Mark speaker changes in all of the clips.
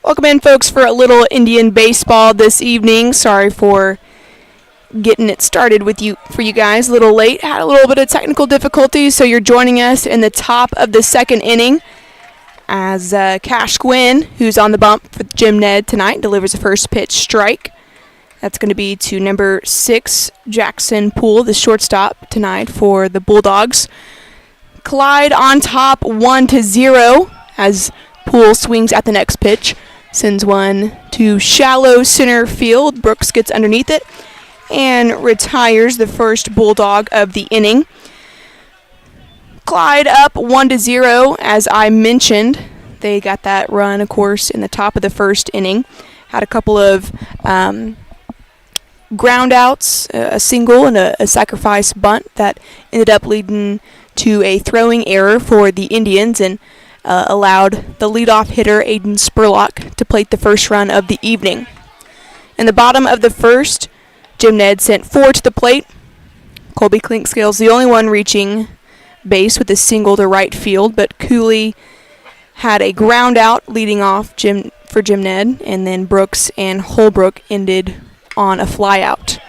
Speaker 1: Welcome in, folks, for a little Indian baseball this evening. Sorry for getting it started for you guys a little late. Had a little bit of technical difficulties, so you're joining us in the top of the second inning as Cash Gwynn, who's on the bump for Jim Ned tonight, delivers a first pitch strike. That's going to be to number 6, Jackson Poole, the shortstop tonight for the Bulldogs. Clyde on top 1-0 as Poole swings at the next pitch. Sends one to shallow center field. Brooks gets underneath it and retires the first Bulldog of the inning. Clyde up 1-0, as I mentioned. They got that run, of course, in the top of the first inning. Had a couple of ground outs, a single and a sacrifice bunt that ended up leading to a throwing error for the Indians and allowed the leadoff hitter, Aiden Spurlock, to plate the first run of the evening. In the bottom of the first, Jim Ned sent 4 to the plate. Colby Clinkscale's the only one reaching base with a single to right field, but Cooley had a ground out leading off for Jim Ned, and then Brooks and Holbrook ended on a flyout.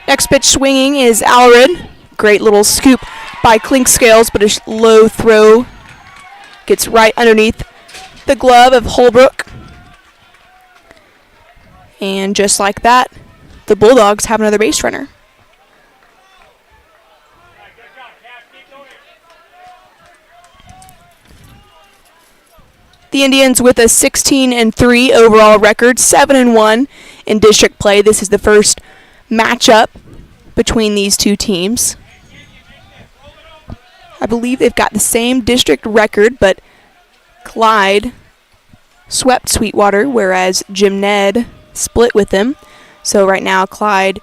Speaker 1: Next pitch swinging is Allred. Great little scoop by Clinkscales, but a low throw gets right underneath the glove of Holbrook. And just like that, the Bulldogs have another base runner. The Indians with a 16-3 overall record, 7-1 in district play. This is the first matchup between these two teams. I believe they've got the same district record, but Clyde swept Sweetwater, whereas Jim Ned split with them. So right now Clyde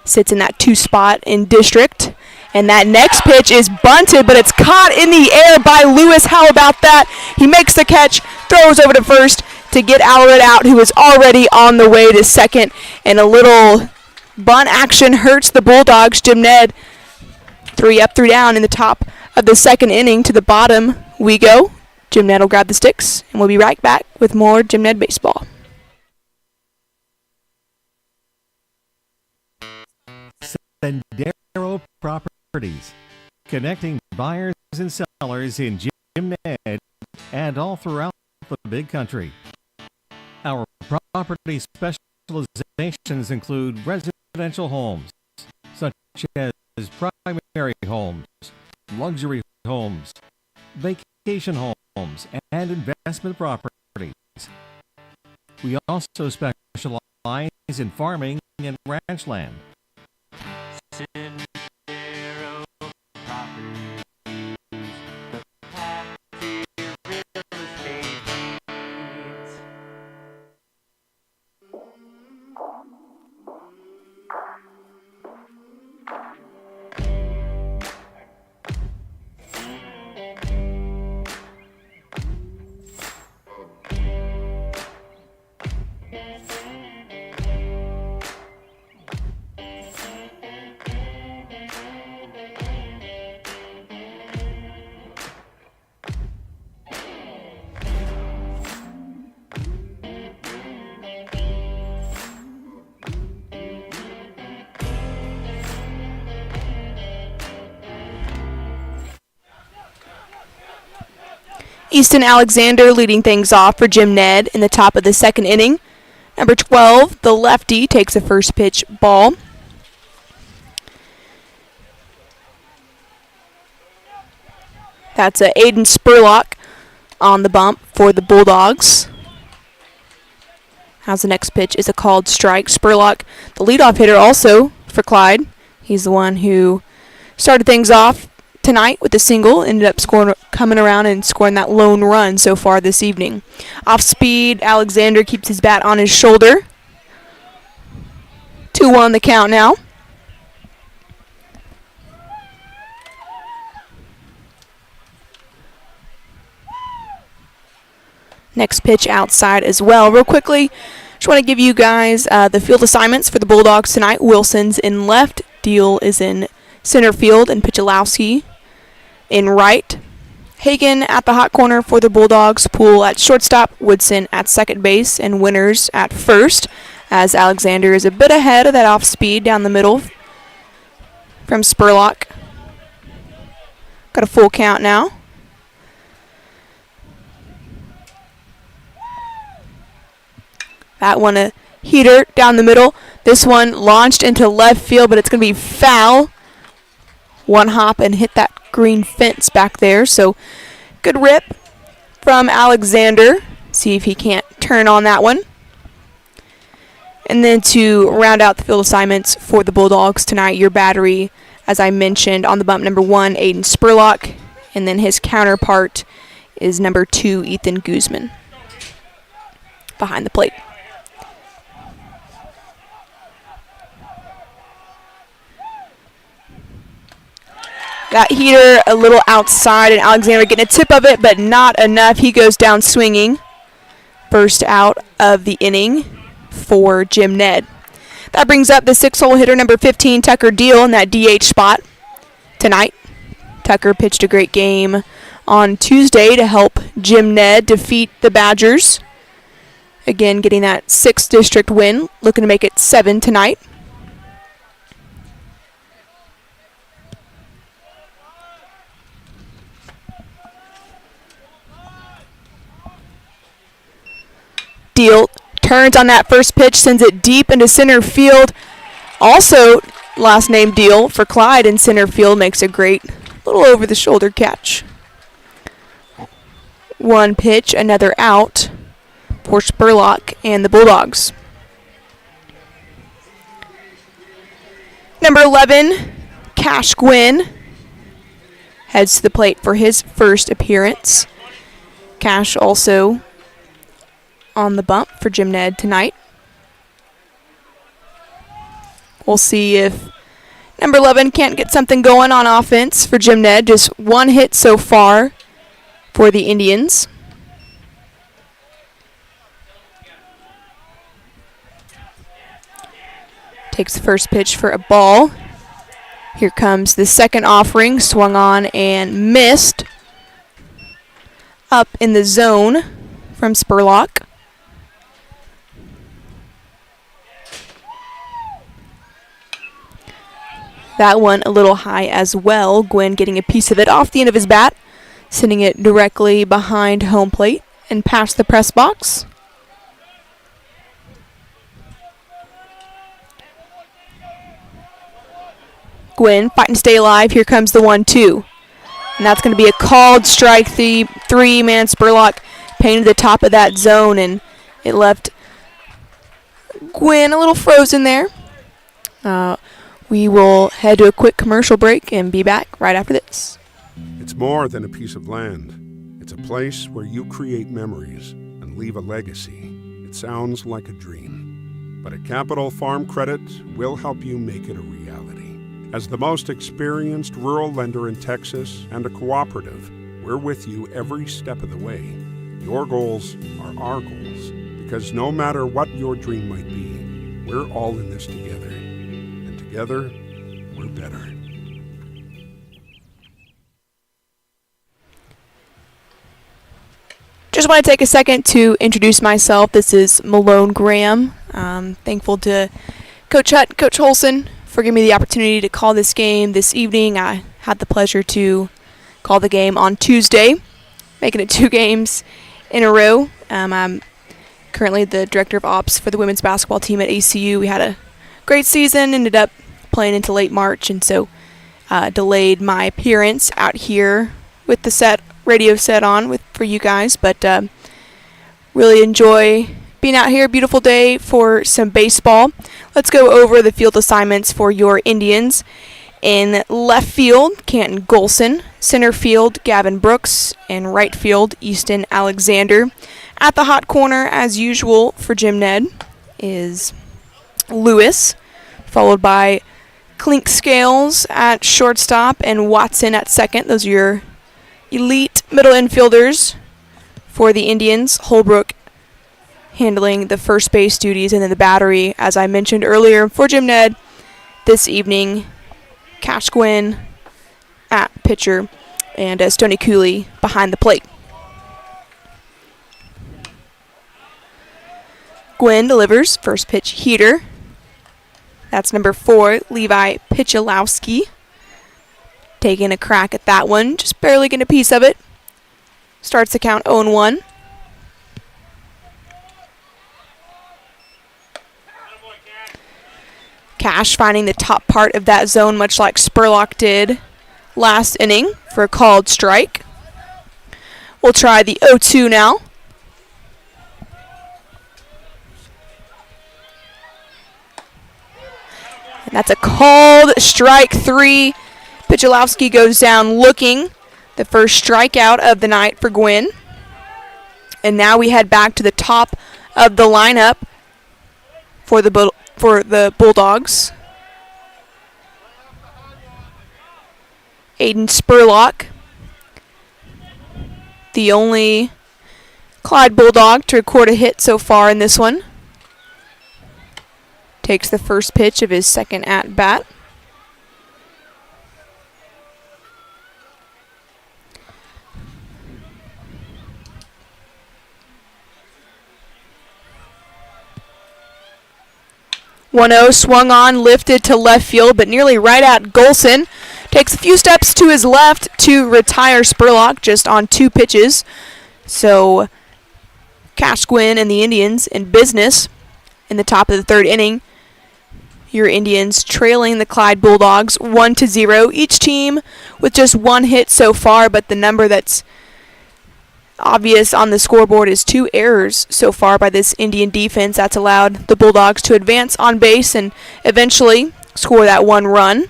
Speaker 1: sits in that 2 spot in district. And that next pitch is bunted, but it's caught in the air by Lewis. How about that? He makes the catch, throws over to first to get Allred out, who is already on the way to second. And a little bunt action hurts the Bulldogs. Jim Ned 3 up, 3 down in the top of the second inning. To the bottom we go. Jim Ned will grab the sticks, and we'll be right back with more Jim Ned baseball.
Speaker 2: Sendero Properties, connecting buyers and sellers in Jim Ned and all throughout the big country. Our property specializations include residential homes, such as primary homes, luxury homes, vacation homes, and investment properties. We also specialize in farming and ranch land.
Speaker 3: Sendero Properties, the path to your real estate needs.
Speaker 1: Easton Alexander leading things off for Jim Ned in the top of the second inning. Number 12, the lefty, takes a first pitch ball. That's Aiden Spurlock on the bump for the Bulldogs. How's the next pitch is a called strike. Spurlock, the leadoff hitter also for Clyde. He's the one who started things off tonight with a single, ended up coming around and scoring that lone run so far this evening. Off speed, Alexander keeps his bat on his shoulder. 2-1 the count now. Next pitch outside as well. Real quickly, just want to give you guys the field assignments for the Bulldogs tonight. Wilson's in left, Deal is in center field, and Pichalowski in right. Hagan at the hot corner for the Bulldogs, Poole at shortstop, Woodson at second base, and Winters at first, as Alexander is a bit ahead of that off speed down the middle from Spurlock. Got a full count now. That one a heater down the middle. This one launched into left field, but it's going to be foul. One hop and hit that green fence back there. So good rip from Alexander. See if he can't turn on that one. And then to round out the field assignments for the Bulldogs tonight, your battery, as I mentioned, on the bump, number 1, Aiden Spurlock. And then his counterpart is number 2, Ethan Guzman, behind the plate. That heater a little outside, and Alexander getting a tip of it, but not enough. He goes down swinging. First out of the inning for Jim Ned. That brings up the 6-hole hitter, number 15, Tucker Deal, in that DH spot tonight. Tucker pitched a great game on Tuesday to help Jim Ned defeat the Badgers. Again, getting that 6th district win, looking to make it 7 tonight. Deal turns on that first pitch, sends it deep into center field. Also, last name Deal for Clyde in center field, makes a great little over-the-shoulder catch. One pitch, another out for Spurlock and the Bulldogs. Number 11, Cash Gwynn, heads to the plate for his first appearance. Cash also on the bump for Jim Ned tonight. We'll see if number 11 can't get something going on offense for Jim Ned. Just one hit so far for the Indians. Takes the first pitch for a ball. Here comes the second offering, swung on and missed. Up in the zone from Spurlock. That one a little high as well. Gwynn getting a piece of it off the end of his bat, sending it directly behind home plate and past the press box. Gwynn fighting to stay alive. Here comes the 1-2. And that's going to be a called strike. Three-man Spurlock painted the top of that zone, and it left Gwynn a little frozen there. We will head to a quick commercial break and be back right after this.
Speaker 4: It's more than a piece of land. It's a place where you create memories and leave a legacy. It sounds like a dream. But at Capital Farm Credit, we'll help you make it a reality. As the most experienced rural lender in Texas and a cooperative, we're with you every step of the way. Your goals are our goals, because no matter what your dream might be, we're all in this together. Together, we're better.
Speaker 1: Just want to take a second to introduce myself. This is Malone Graham. Thankful to Coach Hutt, Coach Holson for giving me the opportunity to call this game this evening. I had the pleasure to call the game on Tuesday, making it 2 games in a row. I'm currently the director of ops for the women's basketball team at ACU. We had a great season, ended up playing into late March, and so delayed my appearance out here with the radio set on for you guys, but really enjoy being out here. Beautiful day for some baseball. Let's go over the field assignments for your Indians. In left field, Canton Golson. Center field, Gavin Brooks. And right field, Easton Alexander. At the hot corner, as usual for Jim Ned, is Lewis, followed by Clink Scales at shortstop and Watson at second. Those are your elite middle infielders for the Indians. Holbrook handling the first base duties, and then the battery, as I mentioned earlier, for Jim Ned this evening. Cash Gwynn at pitcher, and Stony Cooley behind the plate. Gwynn delivers first pitch heater. That's number 4, Levi Pichalowski. Taking a crack at that one, just barely getting a piece of it. Starts the count 0-1. Cash finding the top part of that zone, much like Spurlock did last inning for a called strike. We'll try the 0-2 now. And that's a called strike 3. Pichalowski goes down looking. The first strikeout of the night for Gwynn. And now we head back to the top of the lineup for the Bulldogs. Aiden Spurlock, the only Clyde Bulldog to record a hit so far in this one. Takes the first pitch of his second at-bat. (1-0) swung on, lifted to left field, but nearly right at Golson. Takes a few steps to his left to retire Spurlock just on 2 pitches. So Cash Gwynn and the Indians in business in the top of the 3rd inning. Your Indians trailing the Clyde Bulldogs 1-0. Each team with just 1 hit so far, but the number that's obvious on the scoreboard is 2 errors so far by this Indian defense. That's allowed the Bulldogs to advance on base and eventually score that 1 run.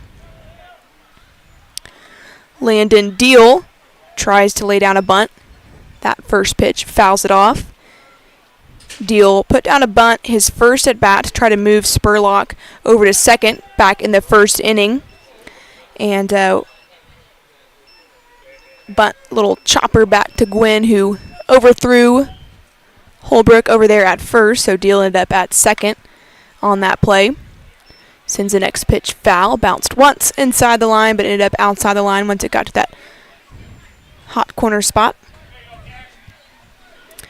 Speaker 1: Landon Deal tries to lay down a bunt. That first pitch fouls it off. Deal put down a bunt, his first at bat, to try to move Spurlock over to second back in the 1st inning. And bunt little chopper back to Gwynn, who overthrew Holbrook over there at first, so Deal ended up at second on that play. Sends the next pitch foul, bounced once inside the line, but ended up outside the line once it got to that hot corner spot.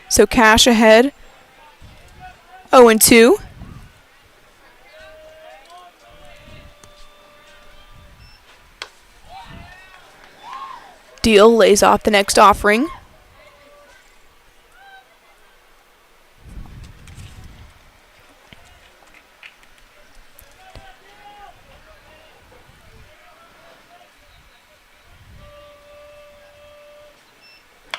Speaker 1: So Cash ahead, 0-2. Deal lays off the next offering.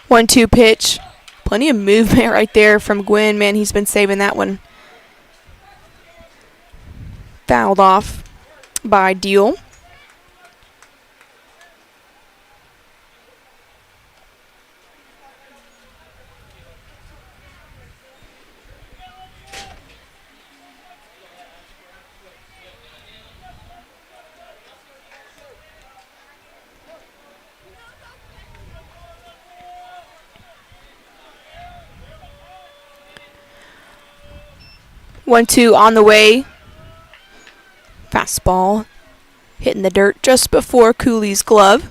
Speaker 1: One-two pitch. Plenty of movement right there from Gwynn. Man, he's been saving that one. Fouled off by Deal. One-two on the way. Fastball hitting the dirt just before Cooley's glove.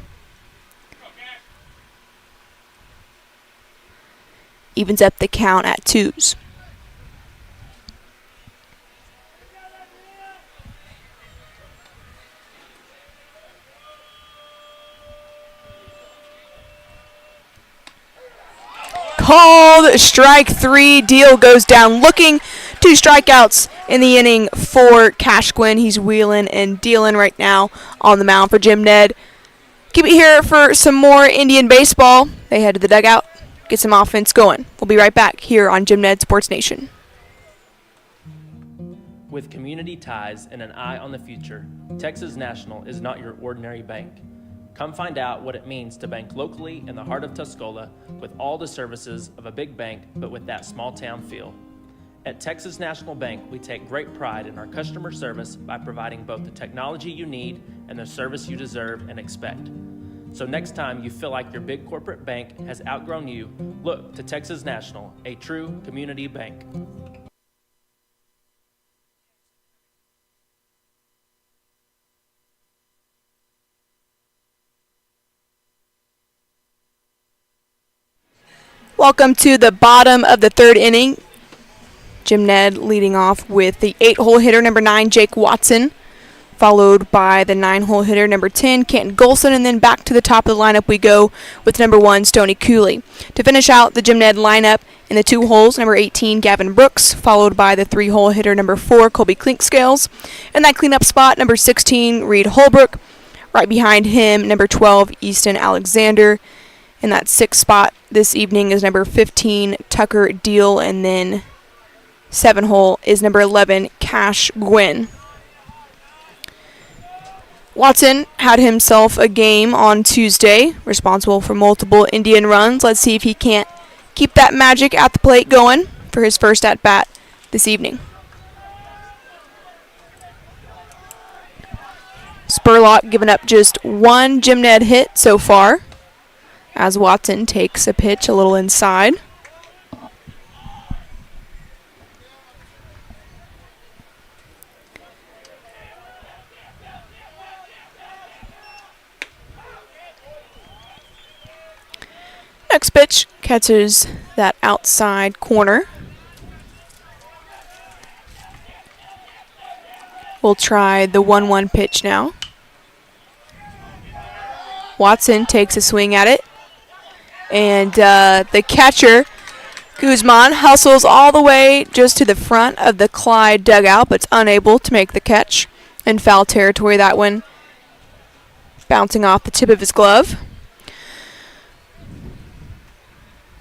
Speaker 1: Evens up the count at 2s. Called strike 3. Deal goes down looking. 2 strikeouts in the inning for Cash Gwynn. He's wheeling and dealing right now on the mound for Jim Ned. Keep it here for some more Indian baseball. They head to the dugout, get some offense going. We'll be right back here on Jim Ned Sports Nation.
Speaker 5: With community ties and an eye on the future, Texas National is not your ordinary bank. Come find out what it means to bank locally in the heart of Tuscola with all the services of a big bank, but with that small town feel. At Texas National Bank, we take great pride in our customer service by providing both the technology you need and the service you deserve and expect. So next time you feel like your big corporate bank has outgrown you, look to Texas National, a true community bank.
Speaker 1: Welcome to the bottom of the third inning. Jim Ned leading off with the 8-hole hitter, number 9, Jake Watson, followed by the 9-hole hitter, number 10, Canton Golson, and then back to the top of the lineup we go with number 1, Stoney Cooley. To finish out the Jim Ned lineup in the 2 holes, number 18, Gavin Brooks, followed by the 3-hole hitter, number 4, Colby Clinkscales. In that cleanup spot, number 16, Reed Holbrook. Right behind him, number 12, Easton Alexander. In that 6th spot this evening is number 15, Tucker Deal, and then 7-hole is number 11, Cash Gwynn. Watson had himself a game on Tuesday, responsible for multiple Indian runs. Let's see if he can't keep that magic at the plate going for his first at-bat this evening. Spurlock giving up just 1 Jim Ned hit so far, as Watson takes a pitch a little inside. Next pitch catches that outside corner. We'll try the 1-1 pitch now. Watson takes a swing at it. And the catcher, Guzman, hustles all the way just to the front of the Clyde dugout, but is unable to make the catch. In foul territory, that one bouncing off the tip of his glove.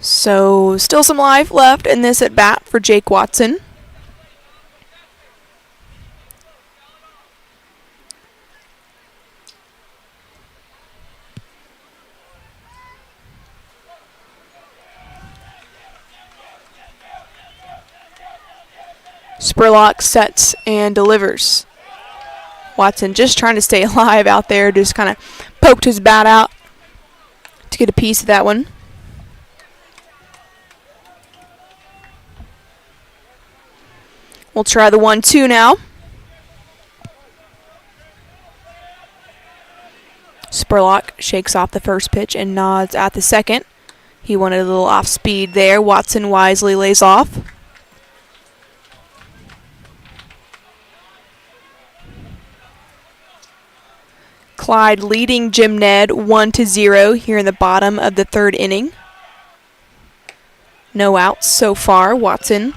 Speaker 1: So still some life left in this at bat for Jake Watson. Spurlock sets and delivers. Watson just trying to stay alive out there, just kind of poked his bat out to get a piece of that one. We'll try the 1-2 now. Spurlock shakes off the first pitch and nods at the second. He wanted a little off speed there. Watson wisely lays off. Clyde leading Jim Ned 1-0 here in the bottom of the third inning. No outs so far. Watson,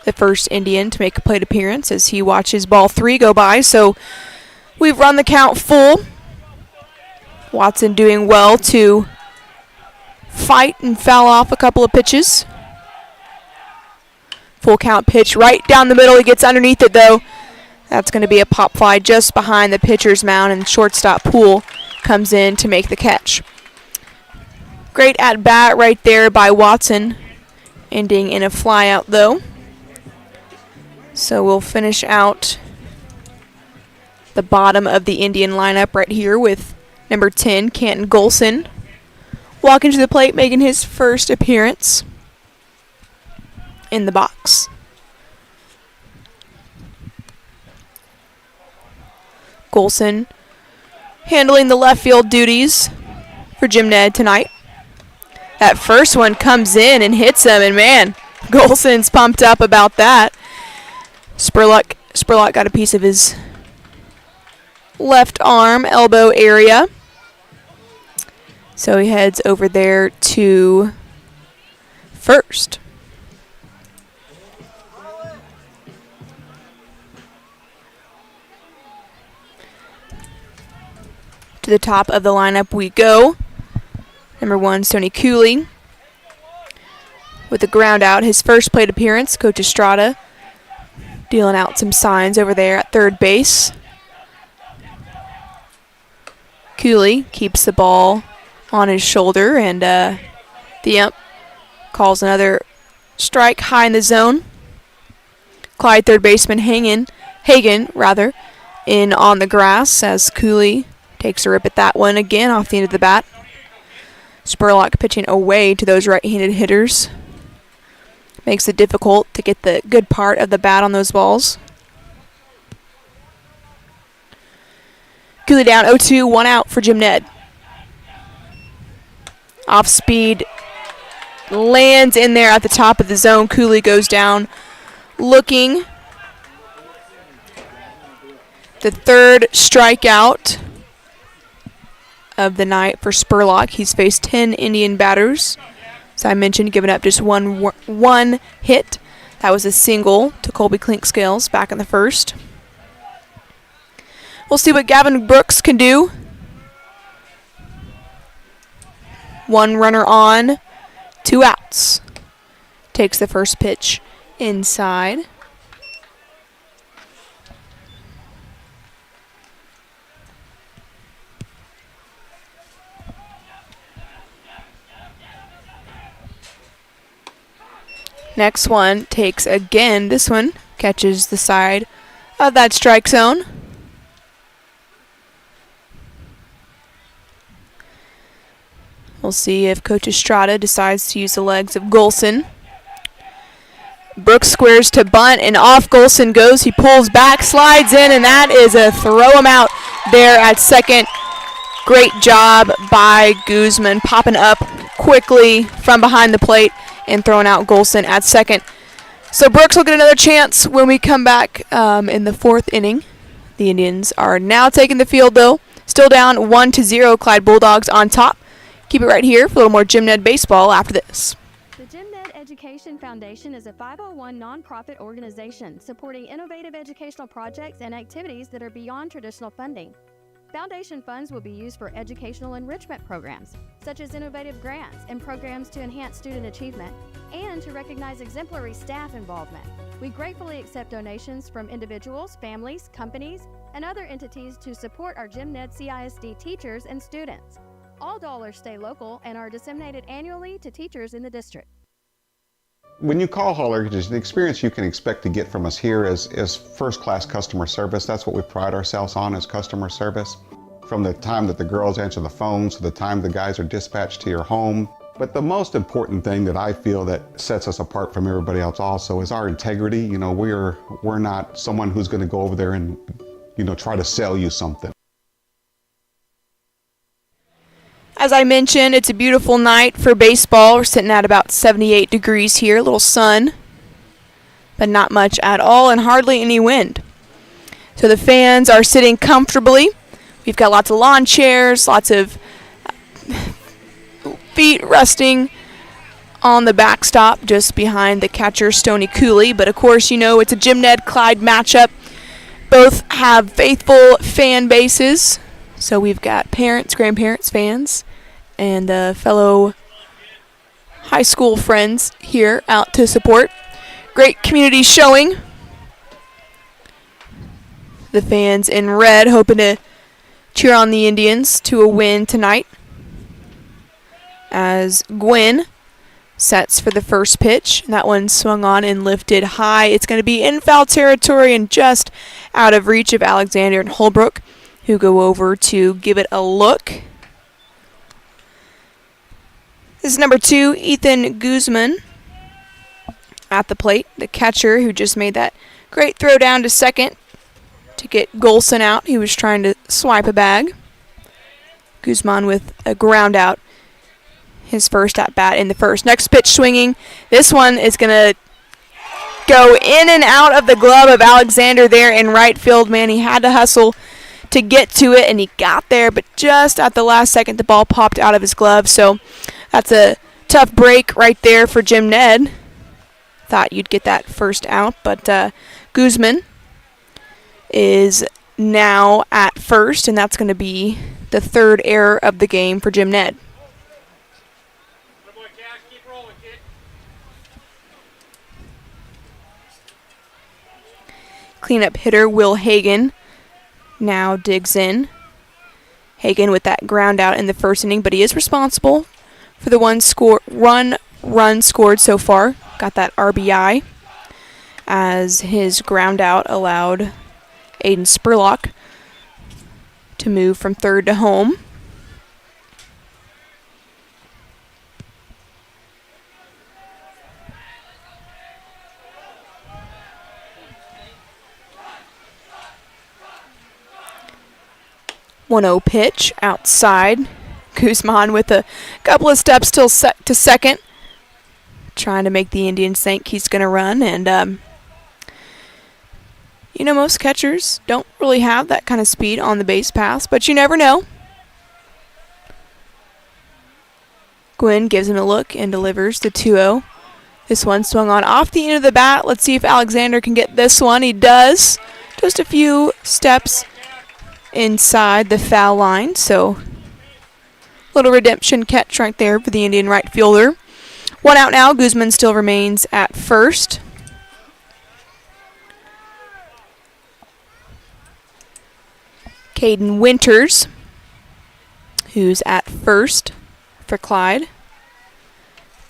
Speaker 1: the first Indian to make a plate appearance as he watches ball 3 go by. So we've run the count full. Watson doing well to fight and foul off a couple of pitches. Full count pitch right down the middle. He gets underneath it though. That's going to be a pop fly just behind the pitcher's mound, and shortstop Poole comes in to make the catch. Great at bat right there by Watson, ending in a fly out though. So we'll finish out the bottom of the Indian lineup right here with number 10, Canton Golson, walking to the plate, making his first appearance in the box. Golson handling the left field duties for Jim Ned tonight. That first one comes in and hits him, and man, Golson's pumped up about that. Spurlock got a piece of his left arm, elbow area. So he heads over there to first. To the top of the lineup we go. Number 1, Stoney Cooley. With a ground out, his first plate appearance. Coach Estrada dealing out some signs over there at third base. Cooley keeps the ball on his shoulder, and the ump calls another strike high in the zone. Clyde third baseman Hagen, in on the grass as Cooley takes a rip at that one again off the end of the bat. Spurlock pitching away to those right-handed hitters. Makes it difficult to get the good part of the bat on those balls. Cooley down 0-2, 1 out for Jim Ned. Off speed lands in there at the top of the zone. Cooley goes down looking. The third strikeout of the night for Spurlock. He's faced 10 Indian batters. As I mentioned, giving up just one hit. That was a single to Colby Clinkscales back in the first. We'll see what Gavin Brooks can do. One runner on, 2 outs. Takes the first pitch inside. Next one takes again. This one catches the side of that strike zone. We'll see if Coach Estrada decides to use the legs of Golson. Brooks squares to bunt, and off Golson goes. He pulls back, slides in, and that is a throw him out there at second. Great job by Guzman, popping up quickly from behind the plate and throwing out Golson at second. So Brooks will get another chance when we come back in the 4th inning. The Indians are now taking the field, though. Still down 1-0. Clyde Bulldogs on top. Keep it right here for a little more Jim Ned baseball after this.
Speaker 6: The Jim Ned Education Foundation is a 501 nonprofit organization supporting innovative educational projects and activities that are beyond traditional funding. Foundation funds will be used for educational enrichment programs, such as innovative grants and programs to enhance student achievement, and to recognize exemplary staff involvement. We gratefully accept donations from individuals, families, companies, and other entities to support our Jim Ned CISD teachers and students. All dollars stay local and are disseminated annually to teachers in the district.
Speaker 7: When you call Hall Heritage, the experience you can expect to get from us here is first-class customer service. That's what we pride ourselves on, is customer service. From the time that the girls answer the phone to the time the guys are dispatched to your home. But the most important thing that I feel that sets us apart from everybody else also is our integrity. You know, we're not someone who's going to go over there and, try to sell you something.
Speaker 1: As I mentioned, it's a beautiful night for baseball. We're sitting at about 78 degrees here, a little sun, but not much at all and hardly any wind. So the fans are sitting comfortably. We've got lots of lawn chairs, lots of feet resting on the backstop just behind the catcher, Stoney Cooley. But of course, it's a Jim Ned Clyde matchup. Both have faithful fan bases. So we've got parents, grandparents, fans, and fellow high school friends here out to support. Great community showing. The fans in red hoping to cheer on the Indians to a win tonight. As Gwynn sets for the first pitch. That one swung on and lifted high. It's going to be in foul territory and just out of reach of Alexander and Holbrook, who go over to give it a look. This is number 2, Ethan Guzman at the plate, the catcher who just made that great throw down to second to get Golson out. He was trying to swipe a bag. Guzman with a ground out, his first at bat in the first. Next pitch swinging. This one is going to go in and out of the glove of Alexander there in right field. Man, he had to hustle to get to it, and he got there, but just at the last second, the ball popped out of his glove. So that's a tough break right there for Jim Ned. Thought you'd get that first out, but Guzman is now at first, and that's going to be the 3rd error of the game for Jim Ned. Cleanup hitter Will Hagan now digs in. Hagan with that ground out in the first inning, but he is responsible for the run scored so far. Got that RBI as his ground out allowed Aiden Spurlock to move from third to home. One-0 pitch outside. Guzman with a couple of steps to second. trying to make the Indians think he's going to run. And, most catchers don't really have that kind of speed on the base paths, but you never know. Gwynn gives him a look and delivers the 2-0. This one swung on off the end of the bat. Let's see if Alexander can get this one. He does. Just a few steps inside the foul line, so little redemption catch right there for the Indian right fielder. One out now. Guzman still remains at first. Caden Winters, who's at first for Clyde,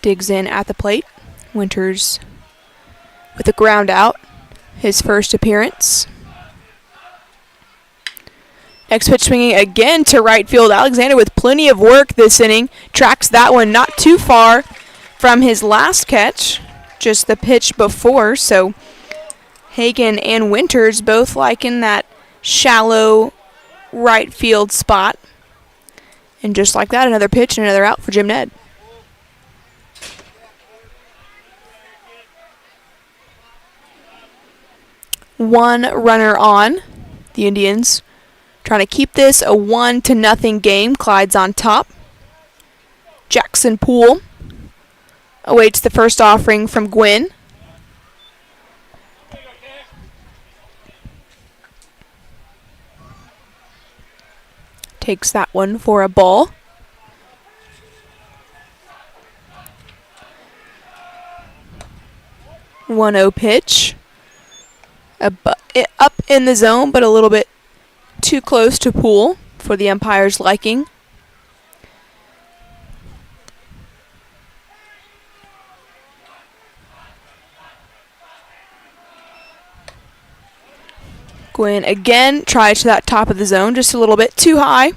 Speaker 1: digs in at the plate. Winters with a ground out, his first appearance. Next pitch swinging again to right field. Alexander with plenty of work this inning. Tracks that one not too far from his last catch, just the pitch before. So Hagan and Winters both liking that shallow right field spot. And just like that, another pitch and another out for Jim Ned. One runner on. The Indians trying to keep this a 1-0 game. Clyde's on top. Jackson Poole awaits the first offering from Gwynn. Takes that one for a ball. One-0 pitch. Up in the zone, but a little bit too close to Poole for the umpire's liking. Gwynn again tries to that top of the zone, just a little bit too high.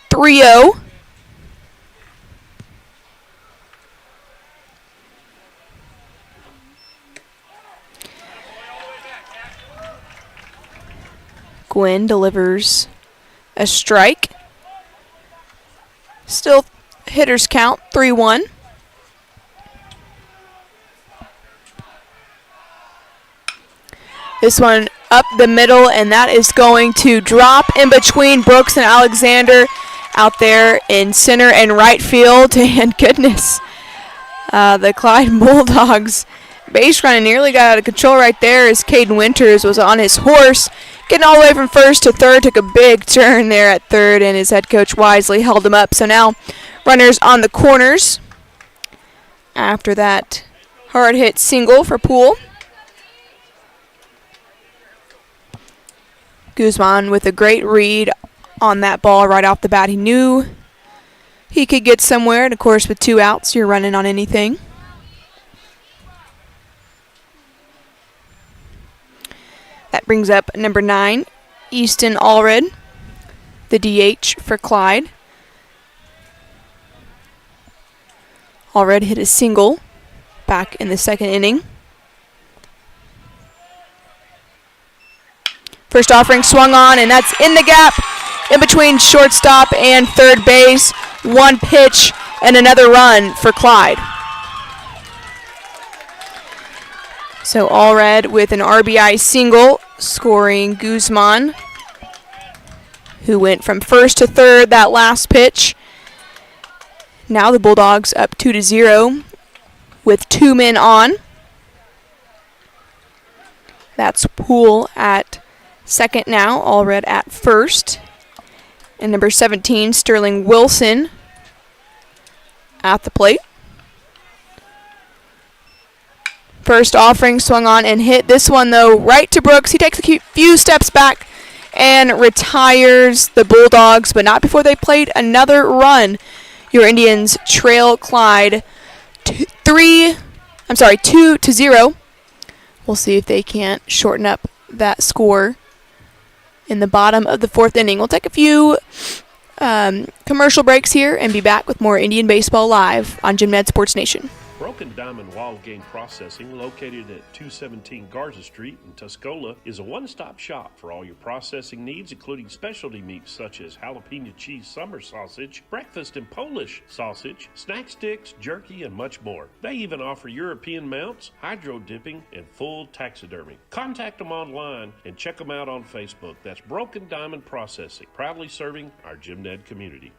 Speaker 1: 3-0. Gwynn delivers a strike. Still hitters count, 3-1. This one up the middle, and that is going to drop in between Brooks and Alexander out there in center and right field. And goodness, the Clyde Bulldogs base running nearly got out of control right there as Caden Winters was on his horse, getting all the way from first to third, took a big turn there at third, and his head coach wisely held him up. So now runners on the corners after that hard hit single for Poole. Guzman with a great read on that ball right off the bat. He knew he could get somewhere, and of course with 2 outs, you're running on anything. That brings up number 9, Easton Allred, the DH for Clyde. Allred hit a single back in the second inning. First offering swung on, and that's in the gap in between shortstop and third base. One pitch and another run for Clyde. So Allred with an RBI single, scoring Guzman, who went from first to third that last pitch. Now the Bulldogs up 2-0 with 2 men on. That's Poole at second now, Allred at first. And number 17, Sterling Wilson at the plate. First offering swung on and hit. This one, though, right to Brooks. He takes a few steps back and retires the Bulldogs, but not before they played another run. Your Indians trail Clyde 2-0. We'll see if they can't shorten up that score in the bottom of the 4th inning. We'll take a few commercial breaks here and be back with more Indian Baseball live on Jim Ned Sports Nation.
Speaker 8: Broken Diamond Wild Game Processing, located at 217 Garza Street in Tuscola, is a one-stop shop for all your processing needs, including specialty meats such as jalapeno cheese summer sausage, breakfast and Polish sausage, snack sticks, jerky, and much more. They even offer European mounts, hydro dipping, and full taxidermy. Contact them online and check them out on Facebook. That's Broken Diamond Processing, proudly serving our Jim Ned community.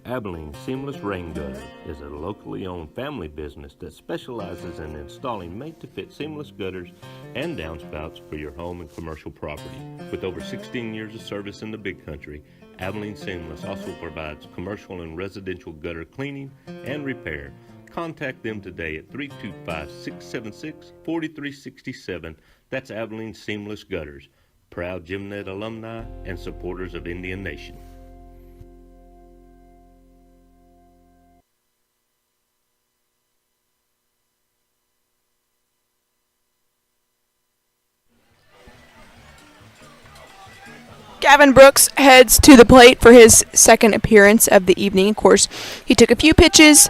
Speaker 9: Abilene Seamless Rain Gutter is a locally owned family business that specializes in installing made-to-fit seamless gutters and downspouts for your home and commercial property. With over 16 years of service in the Big Country, Abilene Seamless also provides commercial and residential gutter cleaning and repair. Contact them today at 325-676-4367. That's Abilene Seamless Gutters, proud Jim Ned alumni and supporters of Indian Nation.
Speaker 1: Gavin Brooks heads to the plate for his second appearance of the evening. Of course, he took a few pitches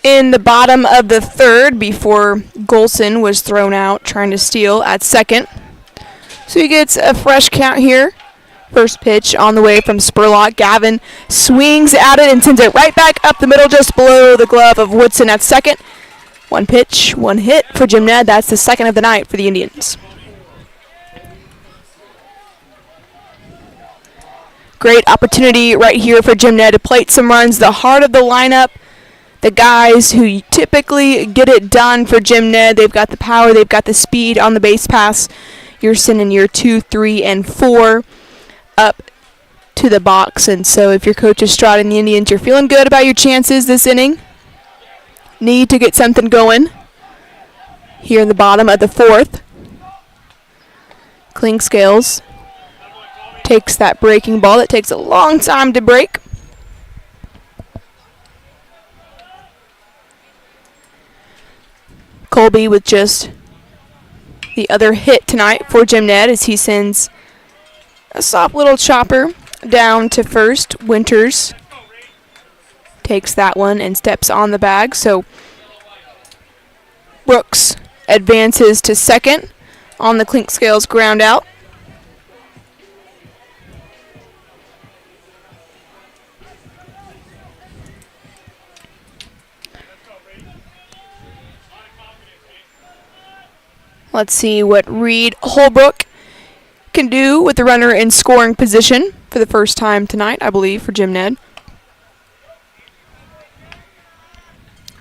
Speaker 1: in the bottom of the third before Golson was thrown out trying to steal at second. So he gets a fresh count here. First pitch on the way from Spurlock. Gavin swings at it and sends it right back up the middle just below the glove of Woodson at second. One pitch, one hit for Jim Ned. That's the second of the night for the Indians. Great opportunity right here for Jim Ned to plate some runs. The heart of the lineup, the guys who typically get it done for Jim Ned. They've got the power, they've got the speed on the base pass. You're sending your 2, 3, and 4 up to the box. And so if your coach is Stroud and the Indians, you're feeling good about your chances this inning. Need to get something going here in the bottom of the fourth. Clinkscales takes that breaking ball that takes a long time to break. Colby with just the other hit tonight for Jim Ned as he sends a soft little chopper down to first. Winters takes that one and steps on the bag. So Brooks advances to second on the Clinkscales ground out. Let's see what Reed Holbrook can do with the runner in scoring position for the first time tonight, I believe, for Jim Ned.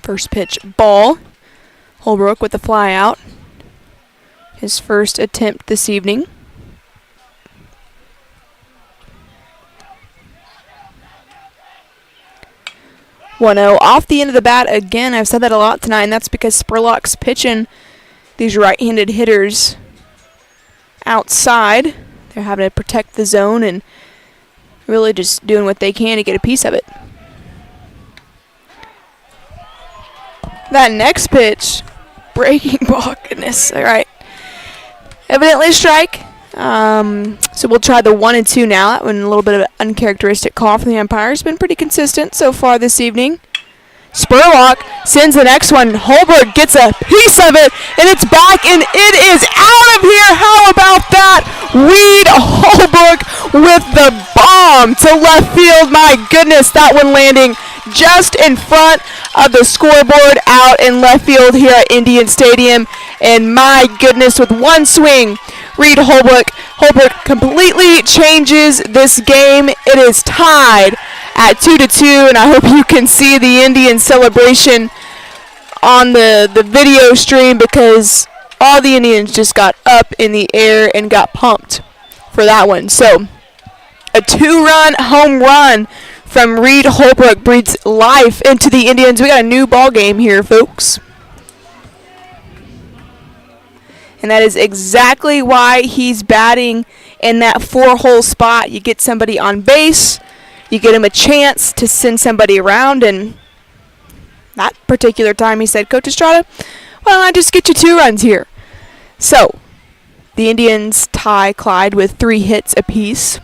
Speaker 1: First pitch ball. Holbrook with the fly out. His first attempt this evening. (1-0) off the end of the bat again. I've said that a lot tonight, and that's because Spurlock's pitching these right-handed hitters outside. They're having to protect the zone and really just doing what they can to get a piece of it. That next pitch, breaking ball, goodness, all right. Evidently a strike. So we'll try the 1 and 2 now. That one a little bit of an uncharacteristic call from the umpire. It's been pretty consistent so far this evening. Spurlock sends the next one. Holbrook gets a piece of it, and it's back, and it is out of here. How about that? Reed Holbrook with the bomb to left field. My goodness, that one landing just in front of the scoreboard out in left field here at Indian Stadium. And my goodness, with one swing, Reed Holbrook completely changes this game. It is tied at 2-2, and I hope you can see the Indian celebration on the video stream because all the Indians just got up in the air and got pumped for that one. So a 2-run home run from Reed Holbrook breathes life into the Indians. We got a new ball game here, folks. And that is exactly why he's batting in that 4-hole spot. You get somebody on base, you get him a chance to send somebody around, and that particular time he said, Coach Estrada, why don't I just get you 2 runs here? So, The Indians tie Clyde with 3 hits apiece.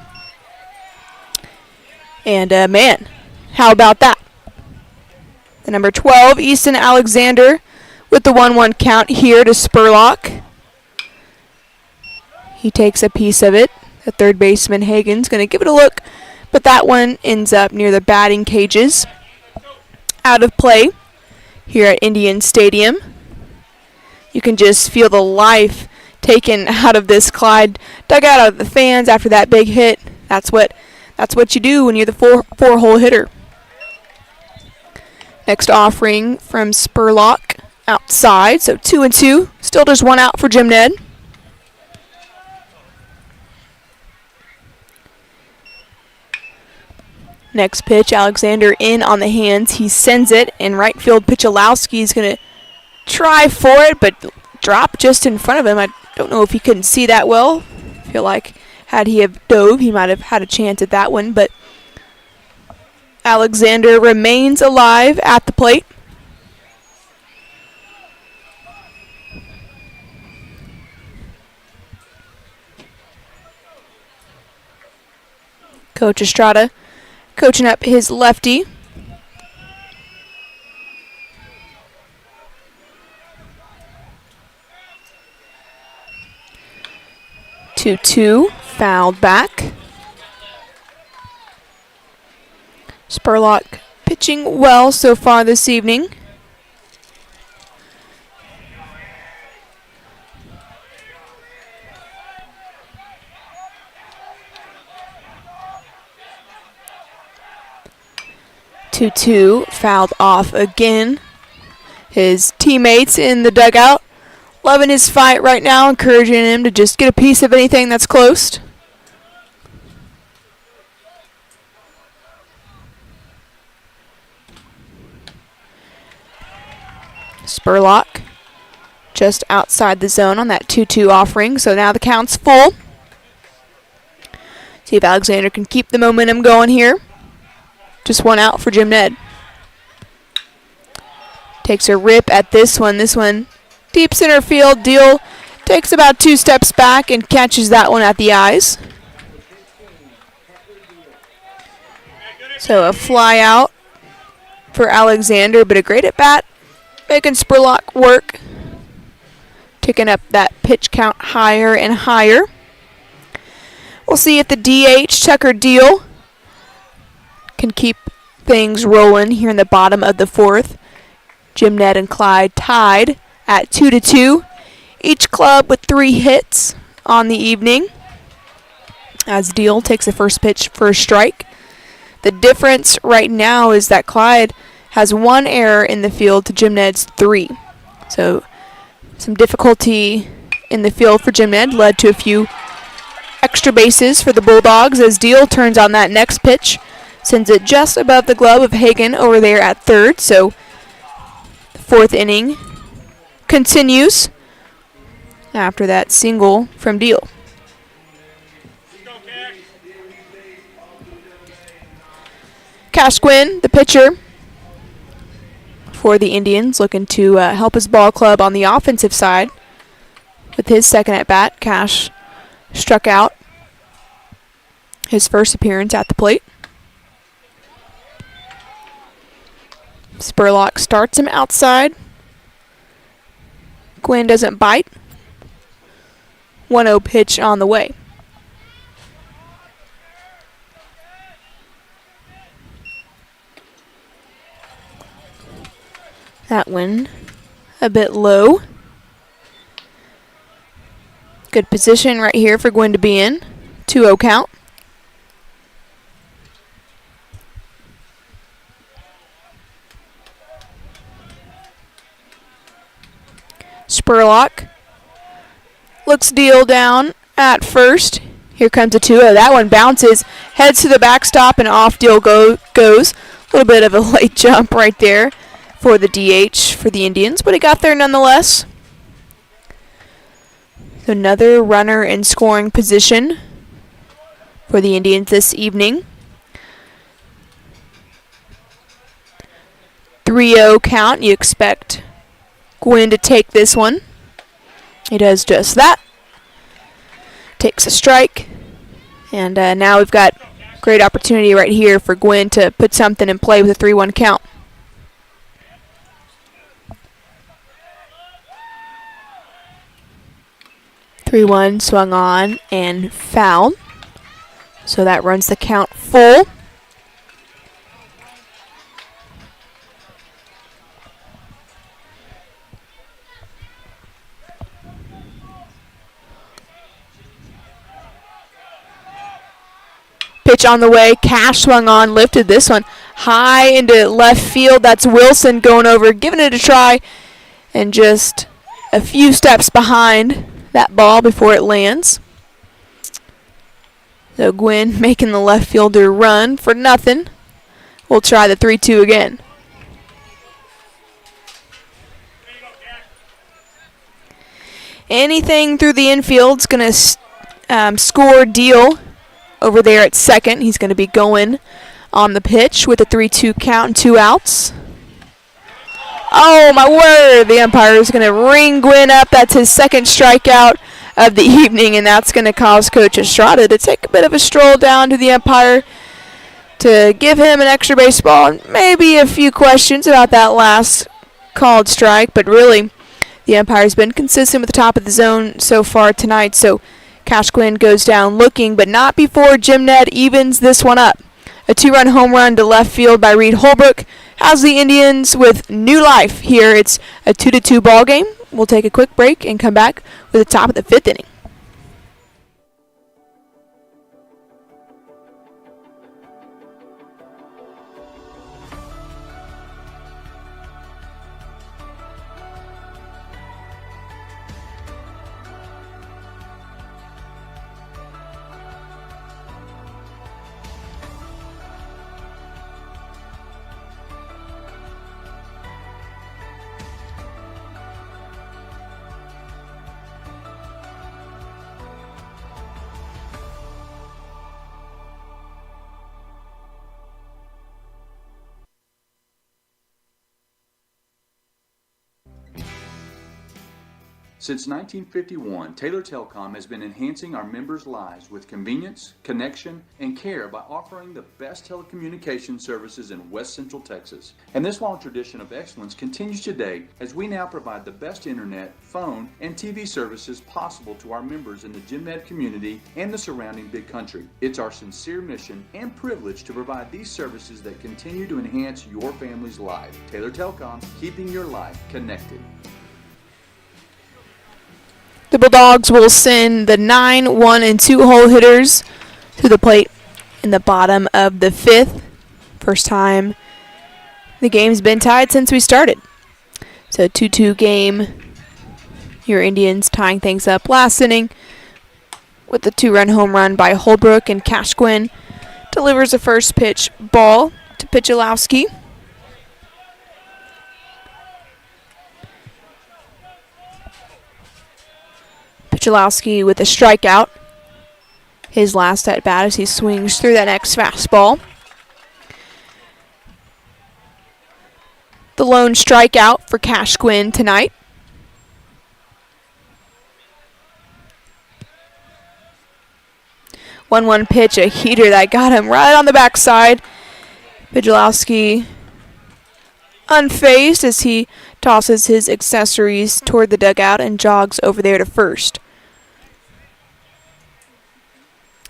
Speaker 1: And man, how about that? The number 12, Easton Alexander, with the 1-1 count here to Spurlock. He takes a piece of it. The third baseman, Hagen's going to give it a look, but that one ends up near the batting cages. Out of play here at Indian Stadium. You can just feel the life taken out of this Clyde dugout, out of the fans after that big hit. That's what you do when you're the four-hole hitter. Next offering from Spurlock outside, so 2-2. Still just 1 out for Jim Ned. Next pitch, Alexander in on the hands. He sends it, and right field Picholowski is going to try for it, but drop just in front of him. I don't know if he couldn't see that well. I feel like had he have dove, he might have had a chance at that one, but Alexander remains alive at the plate. Coach Estrada coaching up his lefty. Two, fouled back. Spurlock pitching well so far this evening. Two, fouled off again. His teammates in the dugout loving his fight right now, encouraging him to just get a piece of anything that's close. Spurlock just outside the zone on that 2-2 offering, so now the count's full. See if Alexander can keep the momentum going here. Just 1 out for Jim Ned. Takes a rip at this one. This one deep center field. Deal takes about 2 steps back and catches that one at the eyes. So a fly out for Alexander, but a great at bat, making Spurlock work. Ticking up that pitch count higher and higher. We'll see if the DH, Tucker Deal, can keep things rolling here in the bottom of the 4th. Jim Ned and Clyde tied at 2-2. Each club with 3 hits on the evening. As Deal takes the first pitch for a strike. The difference right now is that Clyde has 1 error in the field to Jim Ned's 3. So some difficulty in the field for Jim Ned led to a few extra bases for the Bulldogs as Deal turns on that next pitch. Sends it just above the glove of Hagen over there at third. So the 4th inning continues after that single from Deal. Cash Gwynn, the pitcher for the Indians, looking to help his ball club on the offensive side. With his second at bat, Cash struck out his first appearance at the plate. Spurlock starts him outside. Gwynn doesn't bite. 1-0 pitch on the way. That one a bit low. Good position right here for Gwynn to be in. 2-0 count. Spurlock looks Deal down at first. Here comes a 2-0. That one bounces, heads to the backstop, and off Deal goes. A little bit of a late jump right there for the DH for the Indians, but he got there nonetheless. So another runner in scoring position for the Indians this evening. 3-0 count. You expect Gwynn to take this one. He does just that. takes a strike. And now we've got great opportunity right here for Gwynn to put something in play with a 3-1 count. 3-1 swung on and fouled. So that runs the count full. Pitch on the way. Cash swung on, lifted this one high into left field. That's Wilson going over, giving it a try, and just a few steps behind that ball before it lands. So Gwynn making the left fielder run for nothing. We'll try the 3-2 again. Anything through the infield's going to score deal over there at second. He's going to be going on the pitch with a 3-2 count and 2 outs. Oh, my word. The umpire is going to ring Gwynn up. That's his second strikeout of the evening, and that's going to cause Coach Estrada to take a bit of a stroll down to the umpire to give him an extra baseball and maybe a few questions about that last called strike. But really, the umpire's been consistent with the top of the zone so far tonight, so Cash Gwynn goes down looking, but not before Jim Ned evens this one up. A 2-run home run to left field by Reed Holbrook has the Indians with new life here. It's a 2-2 ball game. We'll take a quick break and come back with the top of the 5th inning.
Speaker 10: Since 1951, Taylor Telecom has been enhancing our members' lives with convenience, connection, and care by offering the best telecommunication services in West Central Texas. And this long tradition of excellence continues today as we now provide the best internet, phone, and TV services possible to our members in the Jim Ned community and the surrounding big country. It's our sincere mission and privilege to provide these services that continue to enhance your family's life. Taylor Telecom, keeping your life connected.
Speaker 1: The Bulldogs will send the 9, 1, and 2 hole hitters to the plate in the bottom of the 5th. First time the game's been tied since we started. So 2-2 game. Your Indians tying things up last inning with the 2-run home run by Holbrook, and Cash Gwynn delivers a first pitch ball to Picholowski. Picholowski with a strikeout. His last at bat as he swings through that next fastball. The lone strikeout for Cash Gwynn tonight. One pitch, a heater that got him right on the backside. Picholowski unfazed as he tosses his accessories toward the dugout and jogs over there to first.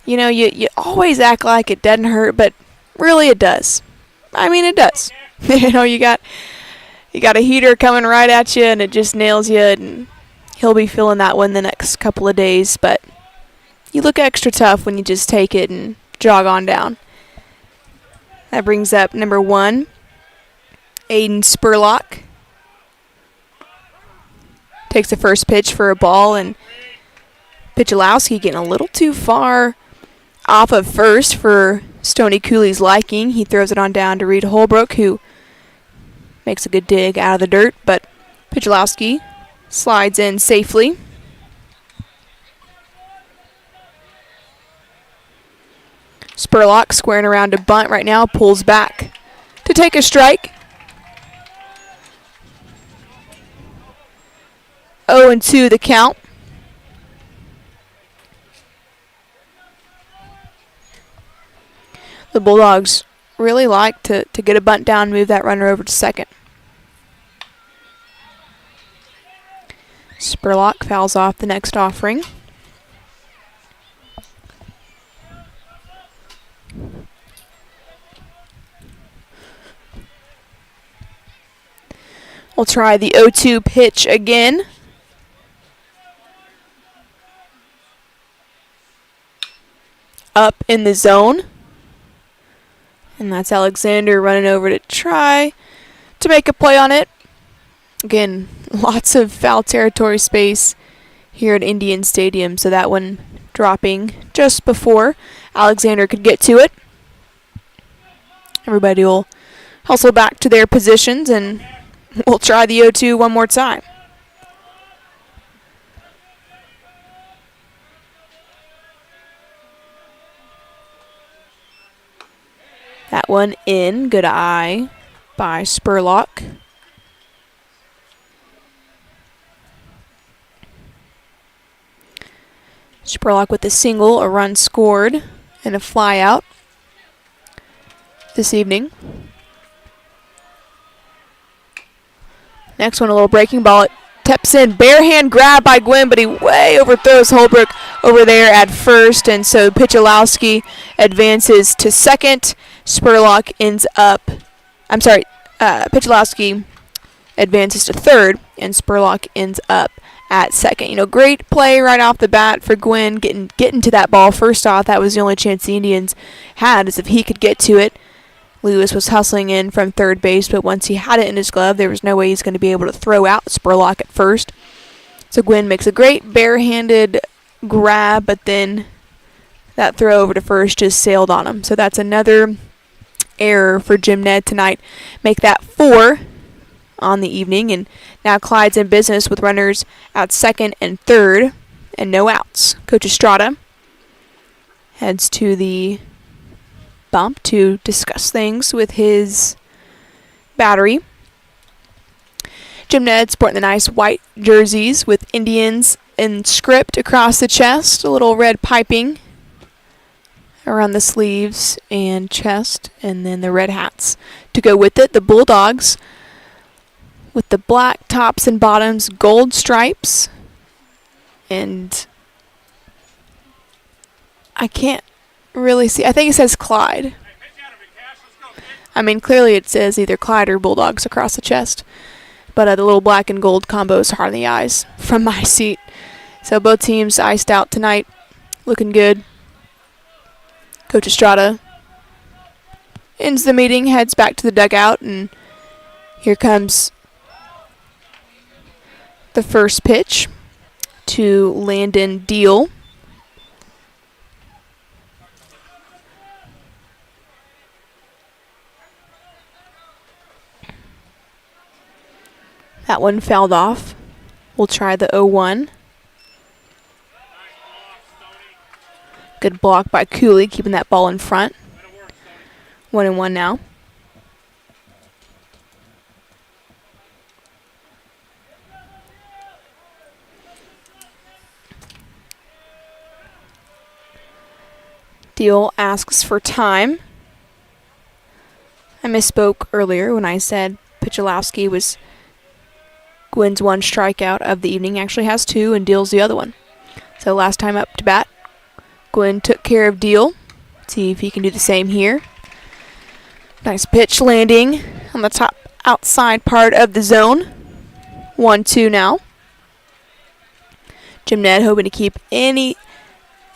Speaker 1: You know, you always act like it doesn't hurt, but really it does. I mean, it does. You know, you got a heater coming right at you, and it just nails you, and he'll be feeling that one the next couple of days. But you look extra tough when you just take it and jog on down. That brings up number 1, Aiden Spurlock. Takes the first pitch for a ball, and Picholowski getting a little too far off of first for Stoney Cooley's liking. He throws it on down to Reed Holbrook, who makes a good dig out of the dirt, but Picholowski slides in safely. Spurlock squaring around to bunt right now, pulls back to take a strike. 0-2 the count. The Bulldogs really like to get a bunt down, move that runner over to second. Spurlock fouls off the next offering. We'll try the 0-2 pitch again. Up in the zone. And that's Alexander running over to try to make a play on it. Again, lots of foul territory space here at Indian Stadium, so that one dropping just before Alexander could get to it. Everybody will hustle back to their positions, and we'll try the 0-2 one more time. That one in. Good eye by Spurlock. Spurlock with a single, a run scored, and a fly out this evening. Next one, a little breaking ball. It taps in, bare hand grab by Gwynn, but he way overthrows Holbrook over there at first, and so Picholowski advances to second. Spurlock ends up, Picholowski advances to third, and Spurlock ends up at second. You know, great play right off the bat for Gwynn, getting to that ball. First off, that was the only chance the Indians had, is if he could get to it. Lewis was hustling in from third base, but once he had it in his glove, there was no way he's going to be able to throw out Spurlock at first. So Gwynn makes a great barehanded grab, but then that throw over to first just sailed on him. So that's another error for Jim Ned tonight. Make that 4 on the evening, and now Clyde's in business with runners at second and third and no outs. Coach Estrada heads to the bump to discuss things with his battery. Jim Ned sporting the nice white jerseys with Indians in script across the chest, a little red piping around the sleeves and chest, and then the red hats to go with it. The Bulldogs with the black tops and bottoms, gold stripes, and I can't really see. I think it says Clyde. I mean, clearly it says either Clyde or Bulldogs across the chest, but the little black and gold combo is hard on the eyes from my seat. So both teams iced out tonight, looking good. Coach Estrada ends the meeting, heads back to the dugout, and here comes the first pitch to Landon Deal. That one fouled off. We'll try the 0-1. Good block by Cooley, keeping that ball in front. 1-1 now. Deal asks for time. I misspoke earlier when I said Picholowski was Gwynn's one strikeout of the evening. Actually has 2 and Deal's the other one. So last time up to bat, Gwynn took care of Deal. See if he can do the same here. Nice pitch landing on the top outside part of the zone. 1-2 now. Jim Ned hoping to keep any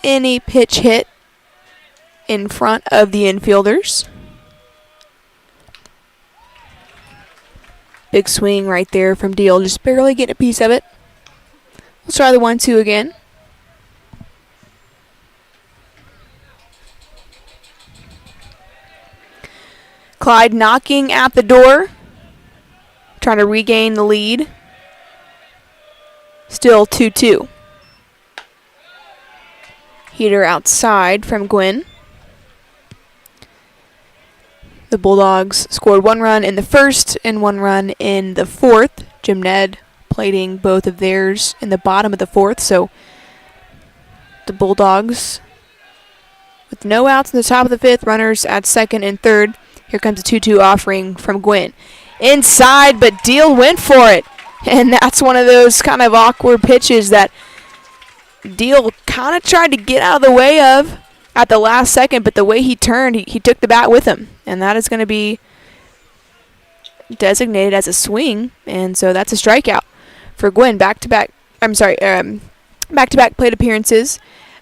Speaker 1: pitch hit in front of the infielders. Big swing right there from Deal, just barely getting a piece of it. Let's try the 1-2 again. Clyde knocking at the door, trying to regain the lead. Still 2-2. Heater outside from Gwynn. The Bulldogs scored 1 run in the first and 1 run in the fourth. Jim Ned plating both of theirs in the bottom of the fourth, so the Bulldogs With no outs in the top of the fifth, runners at second and third. Here comes a 2-2 offering from Gwynn. Inside, but Deal went for it. And that's one of those kind of awkward pitches that Deal kind of tried to get out of the way of at the last second, but the way he turned, he took the bat with him. And that is going to be designated as a swing, and so that's a strikeout for Gwynn. Back-to-back plate appearances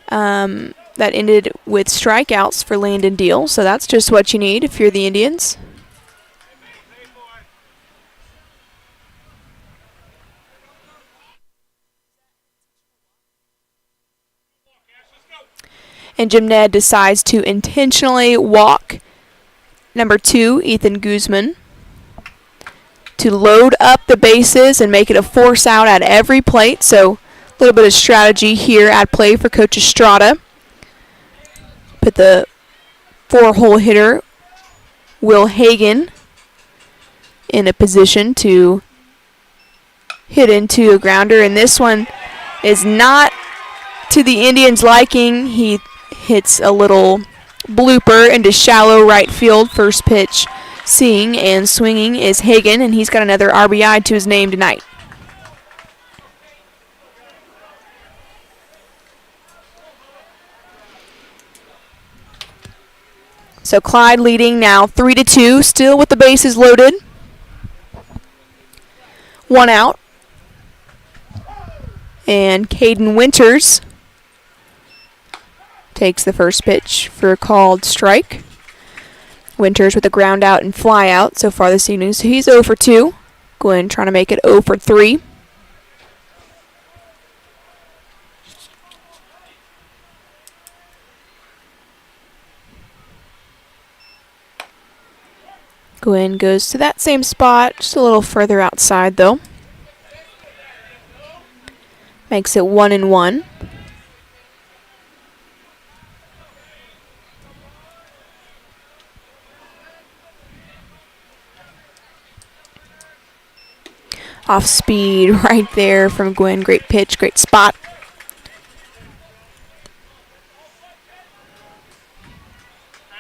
Speaker 1: that ended with strikeouts for Landon Deal, so that's just what you need if you're the Indians. And Jim Ned decides to intentionally walk number 2, Ethan Guzman, to load up the bases and make it a force out at every plate. So a little bit of strategy here at play for Coach Estrada. Put the 4-hole hitter, Will Hagan, in a position to hit into a grounder. And this one is not to the Indians' liking. He hits a little blooper into shallow right field. First pitch seeing and swinging is Hagan, and he's got another RBI to his name tonight. So Clyde leading now 3-2, still with the bases loaded. 1 out. And Caden Winters takes the first pitch for a called strike. Winters with a ground out and fly out so far this evening. So he's 0 for 2. Gwynn trying to make it 0 for 3. Gwynn goes to that same spot, just a little further outside though. Makes it 1-1. Off speed right there from Gwynn. Great pitch, great spot.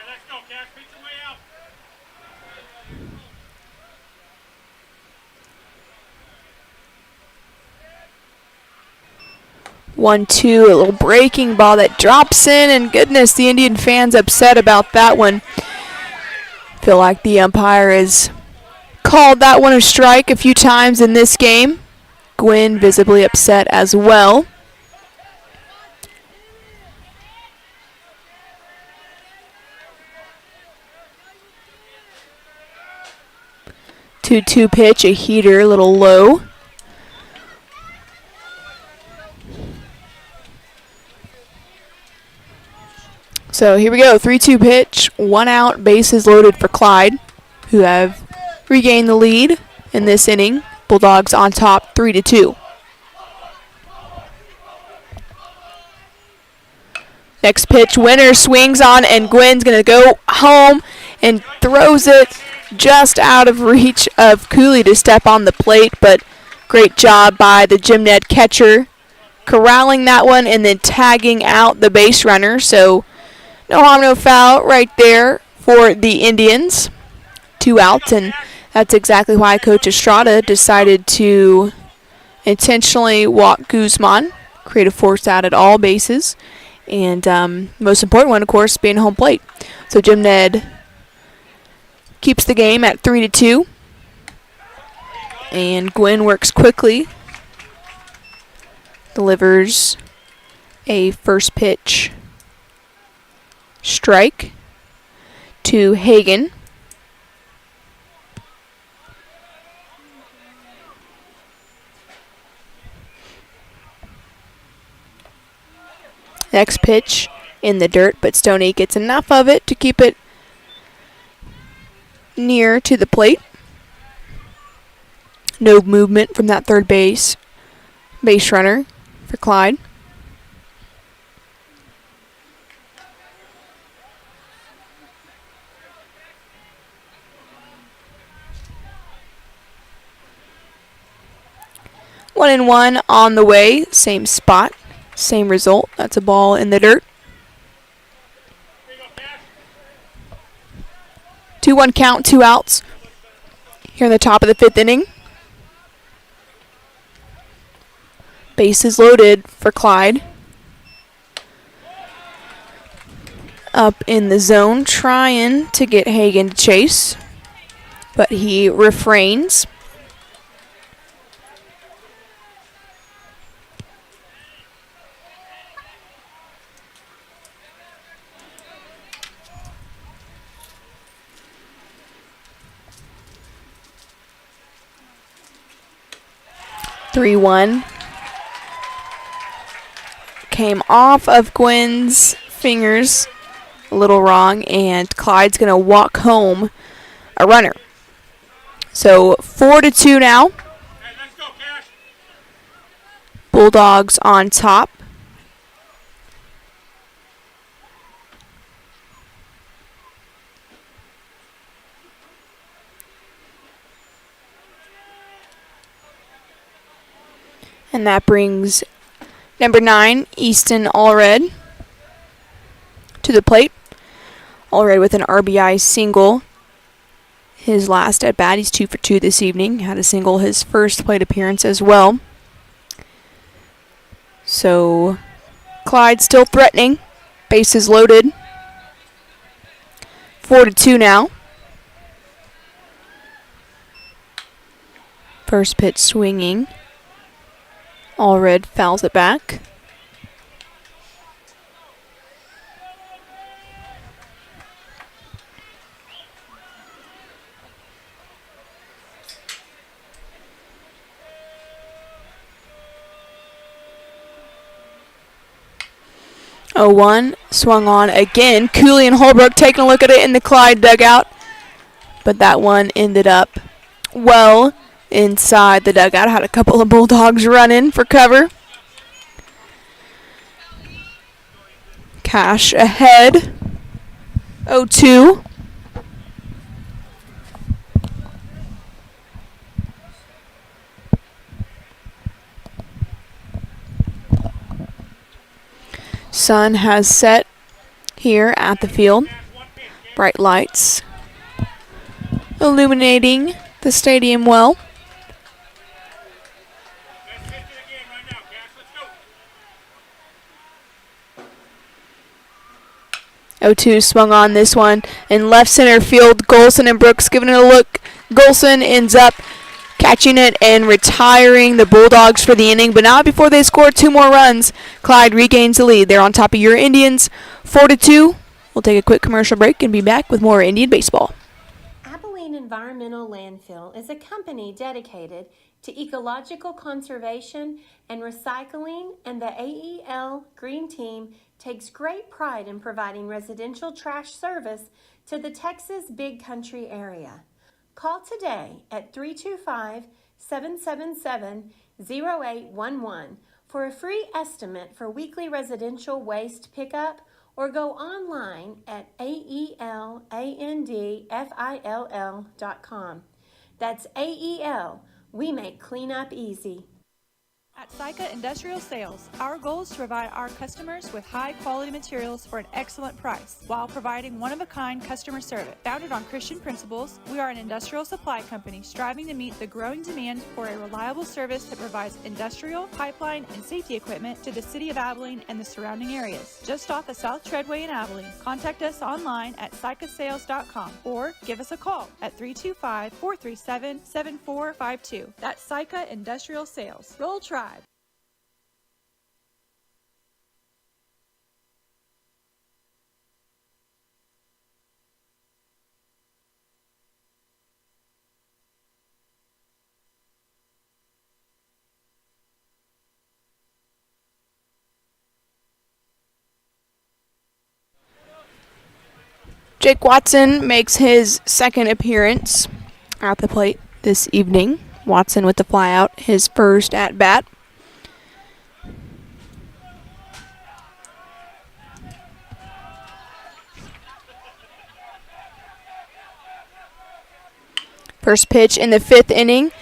Speaker 8: Let's go, Cash. Beat your way out.
Speaker 1: 1-2, a little breaking ball that drops in, and goodness, the Indian fans upset about that one. Feel like the umpire has called that one a strike a few times in this game. Gwynn visibly upset as well. Two pitch, a heater, a little low. So here we go, 3-2 pitch, 1 out, bases loaded for Clyde, who have regained the lead in this inning. Bulldogs on top, 3-2. Next pitch, Winner swings on, and Gwynn's going to go home and throws it just out of reach of Cooley to step on the plate, but great job by the Jim Ned catcher, corralling that one and then tagging out the base runner. So no harm, no foul right there for the Indians. 2 outs, and that's exactly why Coach Estrada decided to intentionally walk Guzman, create a force out at all bases, and most important one, of course, being home plate. So Jim Ned keeps the game at 3-2, and Gwynn works quickly, delivers a first pitch strike to Hagan. Next pitch in the dirt, but Stoney gets enough of it to keep it near to the plate. No movement from that third base runner for Clyde. One and one on the way, same spot, same result. That's a ball in the dirt. 2-1 count, 2 outs here in the top of the 5th inning. Bases loaded for Clyde. Up in the zone, trying to get Hagan to chase, but he refrains. (3-1). Came off of Gwen's fingers a little wrong, and Clyde's going to walk home a runner. So 4-2 now.
Speaker 11: Hey, let's go, Cash.
Speaker 1: Bulldogs on top. And that brings number 9, Easton Allred, to the plate. Allred with an RBI single. His last at bat, he's 2 for 2 this evening. Had a single his first plate appearance as well. So Clyde still threatening. Bases loaded. 4-2 now. First pitch swinging. Allred fouls it back. Oh, 1 swung on again. Cooley and Holbrook taking a look at it in the Clyde dugout, but that one ended up well inside the dugout. Had a couple of Bulldogs running for cover. Cash ahead. 0-2. Sun has set here at the field. Bright lights illuminating the stadium well.
Speaker 11: Let's get to the game right now, Cash. Let's go.
Speaker 1: 0-2 swung on this one in left center field. Golson and Brooks giving it a look. Golson ends up catching it and retiring the Bulldogs for the inning, but not before they score 2 more runs. Clyde regains the lead. They're on top of your Indians, 4-2. We'll take a quick commercial break and be back with more Indian baseball.
Speaker 12: Abilene Environmental Landfill is a company dedicated to ecological conservation and recycling, and the AEL Green Team takes great pride in providing residential trash service to the Texas Big Country area. Call today at 325-777-0811 for a free estimate for weekly residential waste pickup, or go online at aelandfill.com. That's AEL. We make cleanup easy.
Speaker 13: At Syca Industrial Sales, our goal is to provide our customers with high-quality materials for an excellent price while providing one-of-a-kind customer service. Founded on Christian principles, we are an industrial supply company striving to meet the growing demand for a reliable service that provides industrial, pipeline, and safety equipment to the city of Abilene and the surrounding areas. Just off the South Treadway in Abilene, contact us online at sycasales.com or give us a call at 325-437-7452. That's Syca Industrial Sales. Roll Tribe.
Speaker 1: Jake Watson makes his second appearance at the plate this evening. Watson with the flyout, his first at bat. First pitch in the 5th inning.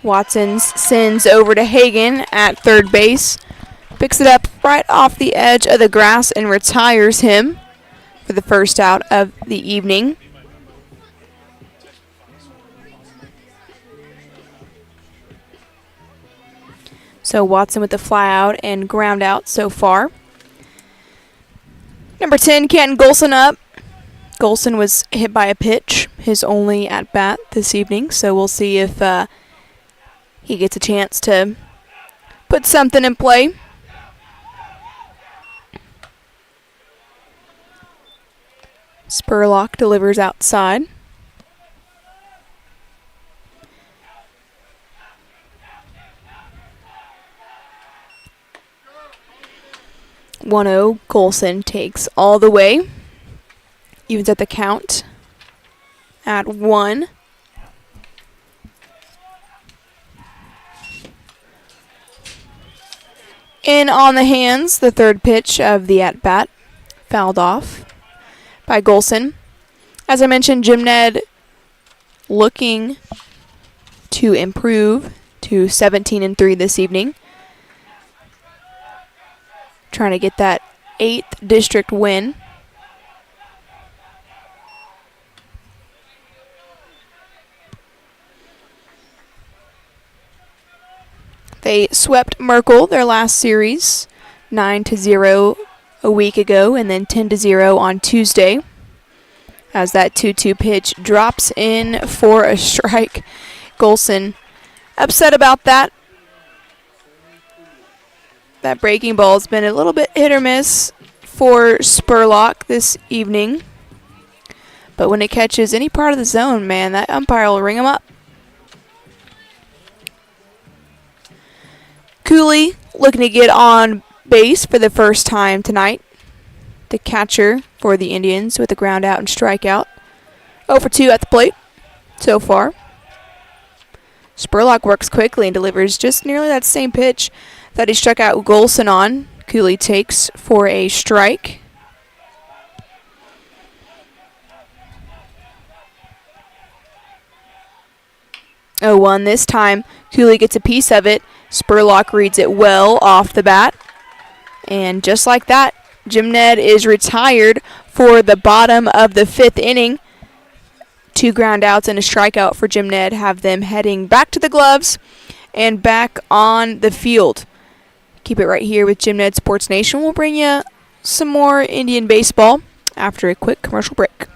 Speaker 1: Watson sends over to Hagan at third base. Picks it up right off the edge of the grass and retires him. for the first out of the evening. So Watson with the fly out and ground out so far. Number 10, Canton Golson up. Golson was hit by a pitch, his only at bat this evening, so we'll see if he gets a chance to put something in play. Spurlock delivers outside. (1-0). Golson takes all the way. Evens at the count at 1. In on the hands, the third pitch of the at-bat, fouled off by Golson. As I mentioned, Jim Ned looking to improve to 17-3 this evening. Trying to get that 8th district win. They swept Merkel their last series, 9-0 a week ago, and then 10-0 on Tuesday. As that 2-2 pitch drops in for a strike. Golson upset about that. That breaking ball has been a little bit hit or miss for Spurlock this evening. But when it catches any part of the zone, man, that umpire will ring him up. Cooley looking to get on base for the first time tonight. The catcher for the Indians with a ground out and strikeout. 0 for 2 at the plate so far. Spurlock works quickly and delivers just nearly that same pitch that he struck out Golson on. Cooley takes for a strike. Oh, 1 this time. Cooley gets a piece of it. Spurlock reads it well off the bat. And just like that, Jim Ned is retired for the bottom of the 5th inning. 2 ground outs and a strikeout for Jim Ned have them heading back to the gloves and back on the field. Keep it right here with Jim Ned Sports Nation. We'll bring you some more Indian baseball after a quick commercial break.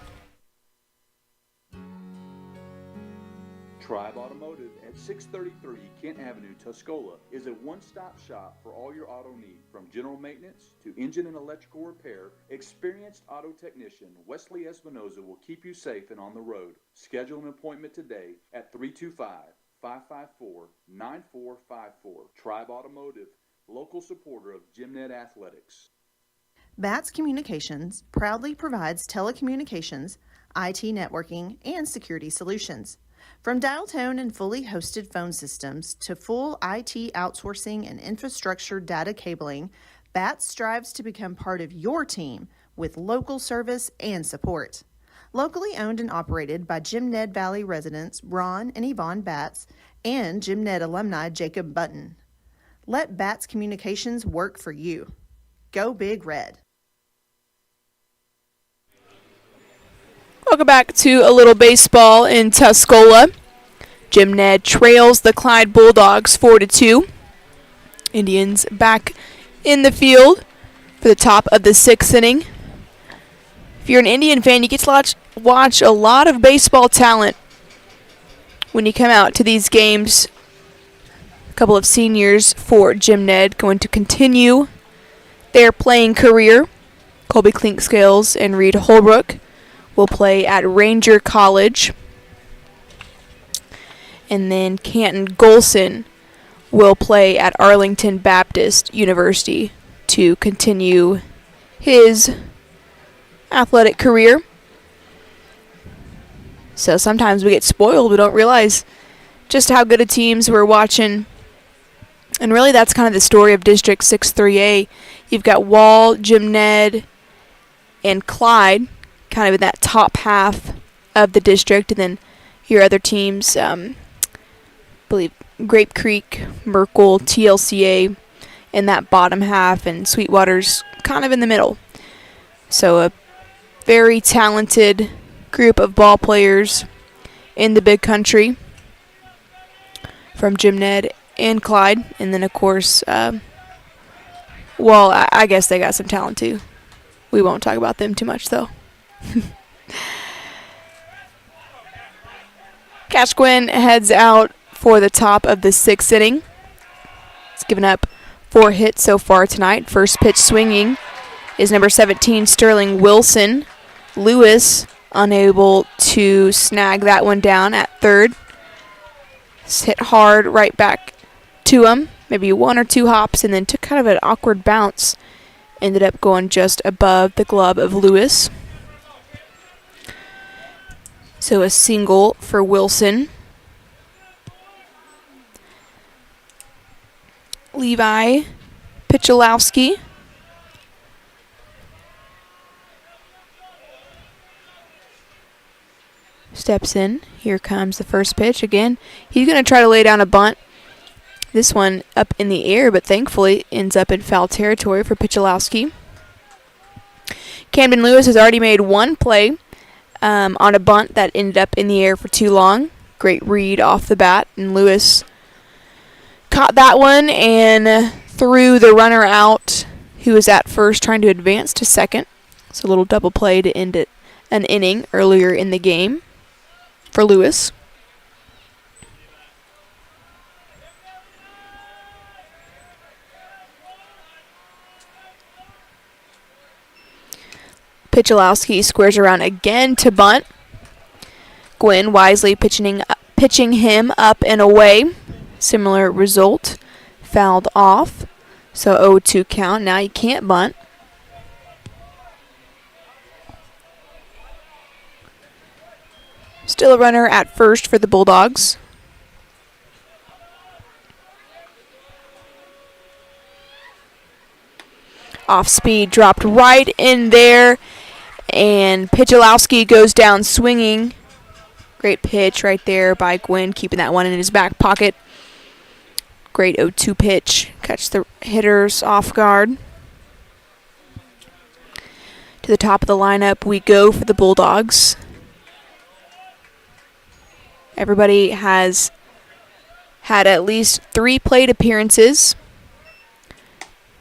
Speaker 10: Tribe Automotive at 633 Kent Avenue, Tuscola is a one-stop shop for all your auto needs. From general maintenance to engine and electrical repair, experienced auto technician Wesley Espinoza will keep you safe and on the road. Schedule an appointment today at 325-554-9454. Tribe Automotive, local supporter of Jim Ned Athletics.
Speaker 14: BATS Communications proudly provides telecommunications, IT networking, and security solutions. From dial tone and fully hosted phone systems to full IT outsourcing and infrastructure data cabling, BATS strives to become part of your team with local service and support. Locally owned and operated by Jim Ned Valley residents Ron and Yvonne Batts and Jim Ned alumni Jacob Button. Let BATS Communications work for you. Go Big Red.
Speaker 1: Welcome back to a little baseball in Tuscola. Jim Ned trails the Clyde Bulldogs 4-2. Indians back in the field for the top of the 6th inning. If you're an Indian fan, you get to watch a lot of baseball talent when you come out to these games. A couple of seniors for Jim Ned going to continue their playing career. Colby Clinkscales and Reed Holbrook will play at Ranger College. And then Canton Golson will play at Arlington Baptist University to continue his athletic career. So sometimes we get spoiled. We don't realize just how good of teams we're watching. And really that's kind of the story of District 6-3A. You've got Wall, Jim Ned, and Clyde kind of in that top half of the district, and then your other teams, I believe Grape Creek, Merkel, TLCA in that bottom half, and Sweetwater's kind of in the middle. So a very talented group of ball players in the big country from Jim Ned and Clyde. And then, of course, I guess they got some talent too. We won't talk about them too much, though. Cash Gwynn heads out for the top of the 6th inning. He's given up 4 hits so far tonight. First pitch swinging is number 17, Sterling Wilson. Lewis unable to snag that one down at third. It's hit hard right back to him. Maybe 1 or 2 hops, and then took kind of an awkward bounce. Ended up going just above the glove of Lewis. So a single for Wilson. Levi Picholowski steps in. Here comes the first pitch again. He's going to try to lay down a bunt. This one up in the air, but thankfully ends up in foul territory for Picholowski. Camden Lewis has already made 1 play on a bunt that ended up in the air for too long. Great read off the bat, and Lewis caught that one and threw the runner out who was at first, trying to advance to second. It's a little double play to end it an inning earlier in the game for Lewis. Picholowski squares around again to bunt. Gwynn wisely pitching him up and away. Similar result. Fouled off. So 0-2 count. Now you can't bunt. Still a runner at first for the Bulldogs. Off speed, dropped right in there. And Picholowski goes down swinging. Great pitch right there by Gwynn, keeping that one in his back pocket. Great 0-2 pitch. Catch the hitters off guard. To the top of the lineup we go for the Bulldogs. Everybody has had at least 3 plate appearances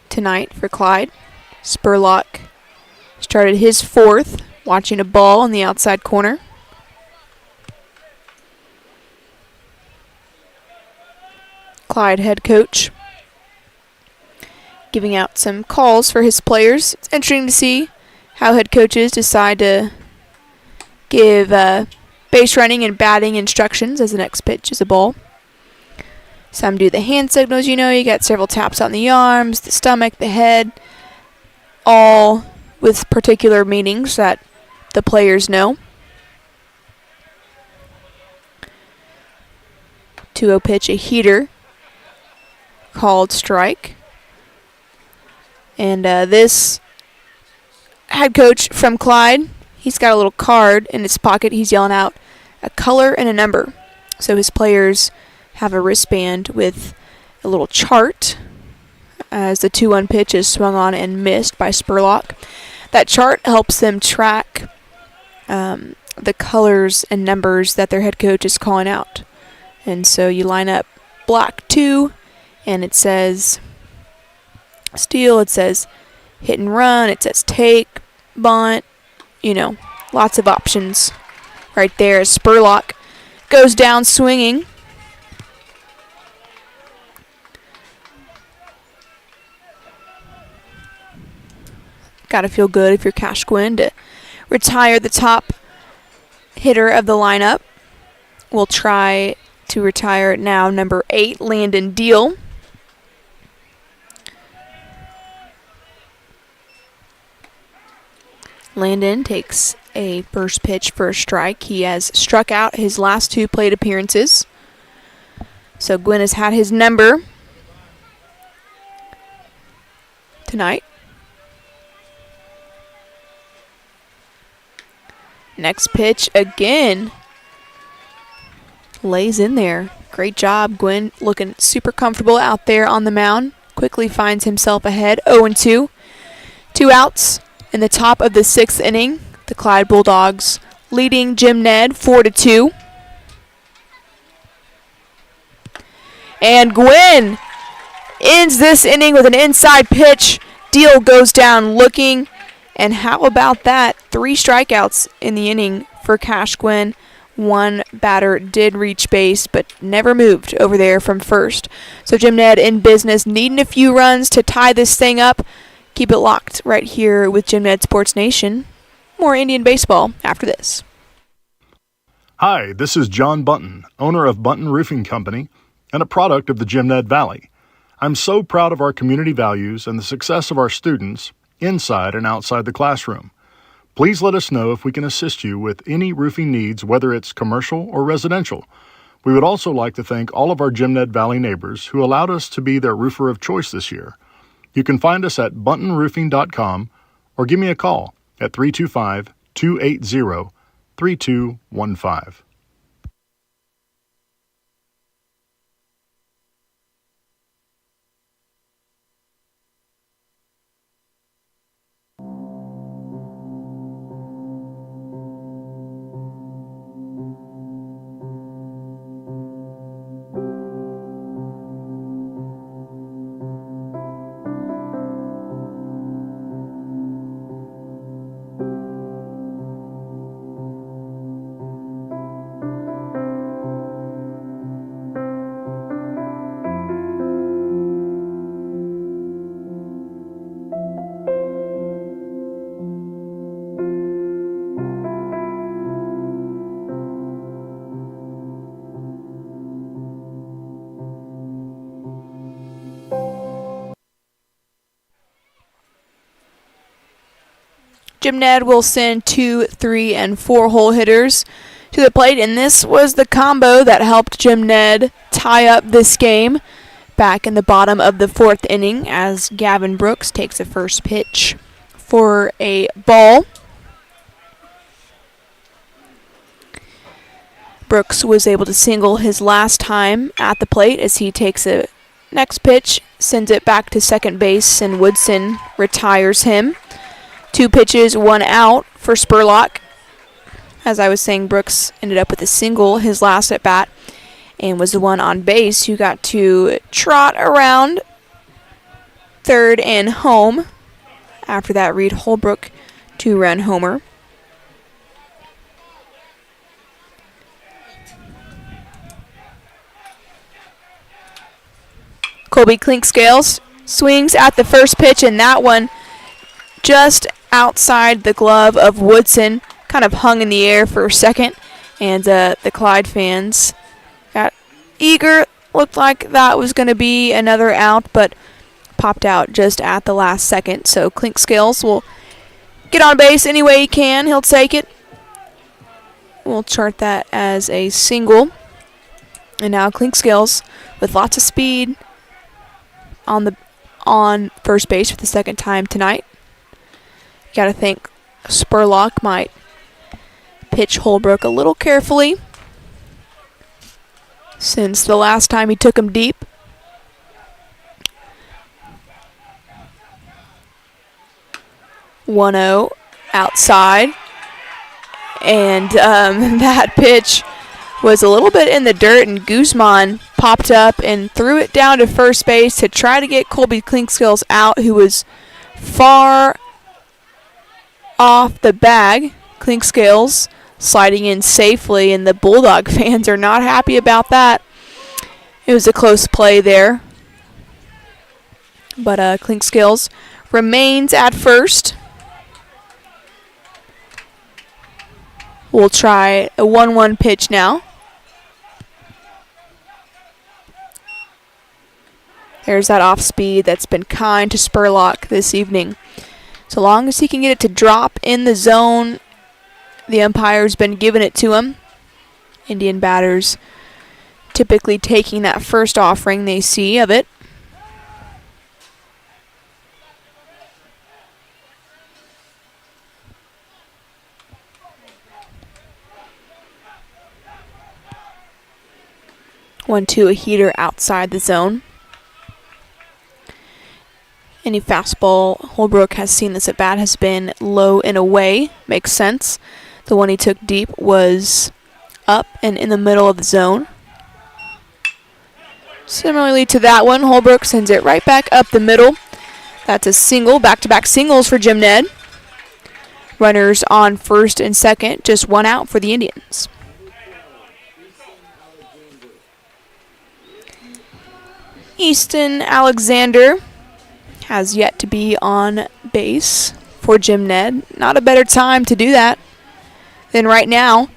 Speaker 1: tonight for Clyde. Spurlock started his 4th, watching a ball in the outside corner. Clyde head coach giving out some calls for his players. It's interesting to see how head coaches decide to give base running and batting instructions as the next pitch is a ball. Some do the hand signals, you got several taps on the arms, the stomach, the head, all with particular meanings that the players know. 2-0 pitch, a heater, called strike. And this head coach from Clyde, he's got a little card in his pocket. He's yelling out a color and a number. So his players have a wristband with a little chart as the 2-1 pitch is swung on and missed by Spurlock. That chart helps them track the colors and numbers that their head coach is calling out. And so you line up block 2, and it says steal, it says hit and run, it says take, bunt, lots of options right there. Spurlock goes down swinging. Got to feel good if you're Cash Gwynn to retire the top hitter of the lineup. We'll try to retire now number 8, Landon Deal. Landon takes a first pitch for a strike. He has struck out his last 2 plate appearances. So Gwynn has had his number tonight. Next pitch again. Lays in there. Great job. Gwynn looking super comfortable out there on the mound. Quickly finds himself ahead. 0-2. 2 outs in the top of the 6th inning. The Clyde Bulldogs leading Jim Ned 4-2. And Gwynn ends this inning with an inside pitch. Deal goes down looking. And how about that? 3 strikeouts in the inning for Cash Gwynn. One batter did reach base, but never moved over there from first. So Jim Ned in business, needing a few runs to tie this thing up. Keep it locked right here with Jim Ned Sports Nation. More Indian baseball after this.
Speaker 15: Hi, this is John Bunton, owner of Bunton Roofing Company and a product of the Jim Ned Valley. I'm so proud of our community values and the success of our students inside and outside the classroom. Please let us know if we can assist you with any roofing needs, whether it's commercial or residential. We would also like to thank all of our Jim Ned Valley neighbors who allowed us to be their roofer of choice this year. You can find us at buntonroofing.com or give me a call at 325-280-3215.
Speaker 1: Jim Ned will send 2, 3, and 4 hole hitters to the plate, and this was the combo that helped Jim Ned tie up this game back in the bottom of the 4th inning as Gavin Brooks takes the first pitch for a ball. Brooks was able to single his last time at the plate as he takes a next pitch, sends it back to second base, and Woodson retires him. 2 pitches, 1 out for Spurlock. As I was saying, Brooks ended up with a single his last at bat and was the one on base who got to trot around third and home after that Reed Holbrook 2-run homer. Colby Clinkscales swings at the first pitch, and that one just outside the glove of Woodson, kind of hung in the air for a second, and the Clyde fans got eager. Looked like that was going to be another out, but popped out just at the last second. So Clinkscales will get on base any way he can. He'll take it. We'll chart that as a single. And now Clinkscales with lots of speed on first base for the second time tonight. Got to think Spurlock might pitch Holbrook a little carefully since the last time he took him deep. (1-0) outside, and that pitch was a little bit in the dirt, and Guzman popped up and threw it down to first base to try to get Colby Clinkscales out, who was far off the bag. Clinkscales sliding in safely, and the Bulldog fans are not happy about that. It was a close play there. But Clinkscales remains at first. We'll try a 1-1 pitch now. There's that off speed that's been kind to Spurlock this evening. So long as he can get it to drop in the zone, the umpire's been giving it to him. Indian batters typically taking that first offering they see of it. (1-2) a heater outside the zone. Any fastball Holbrook has seen this at bat has been low and away. Makes sense. The one he took deep was up and in the middle of the zone. Similarly to that one, Holbrook sends it right back up the middle. That's a single, back-to-back singles for Jim Ned. Runners on first and second, just one out for the Indians. Easton Alexander has yet to be on base for Jim Ned. Not a better time to do that than right now.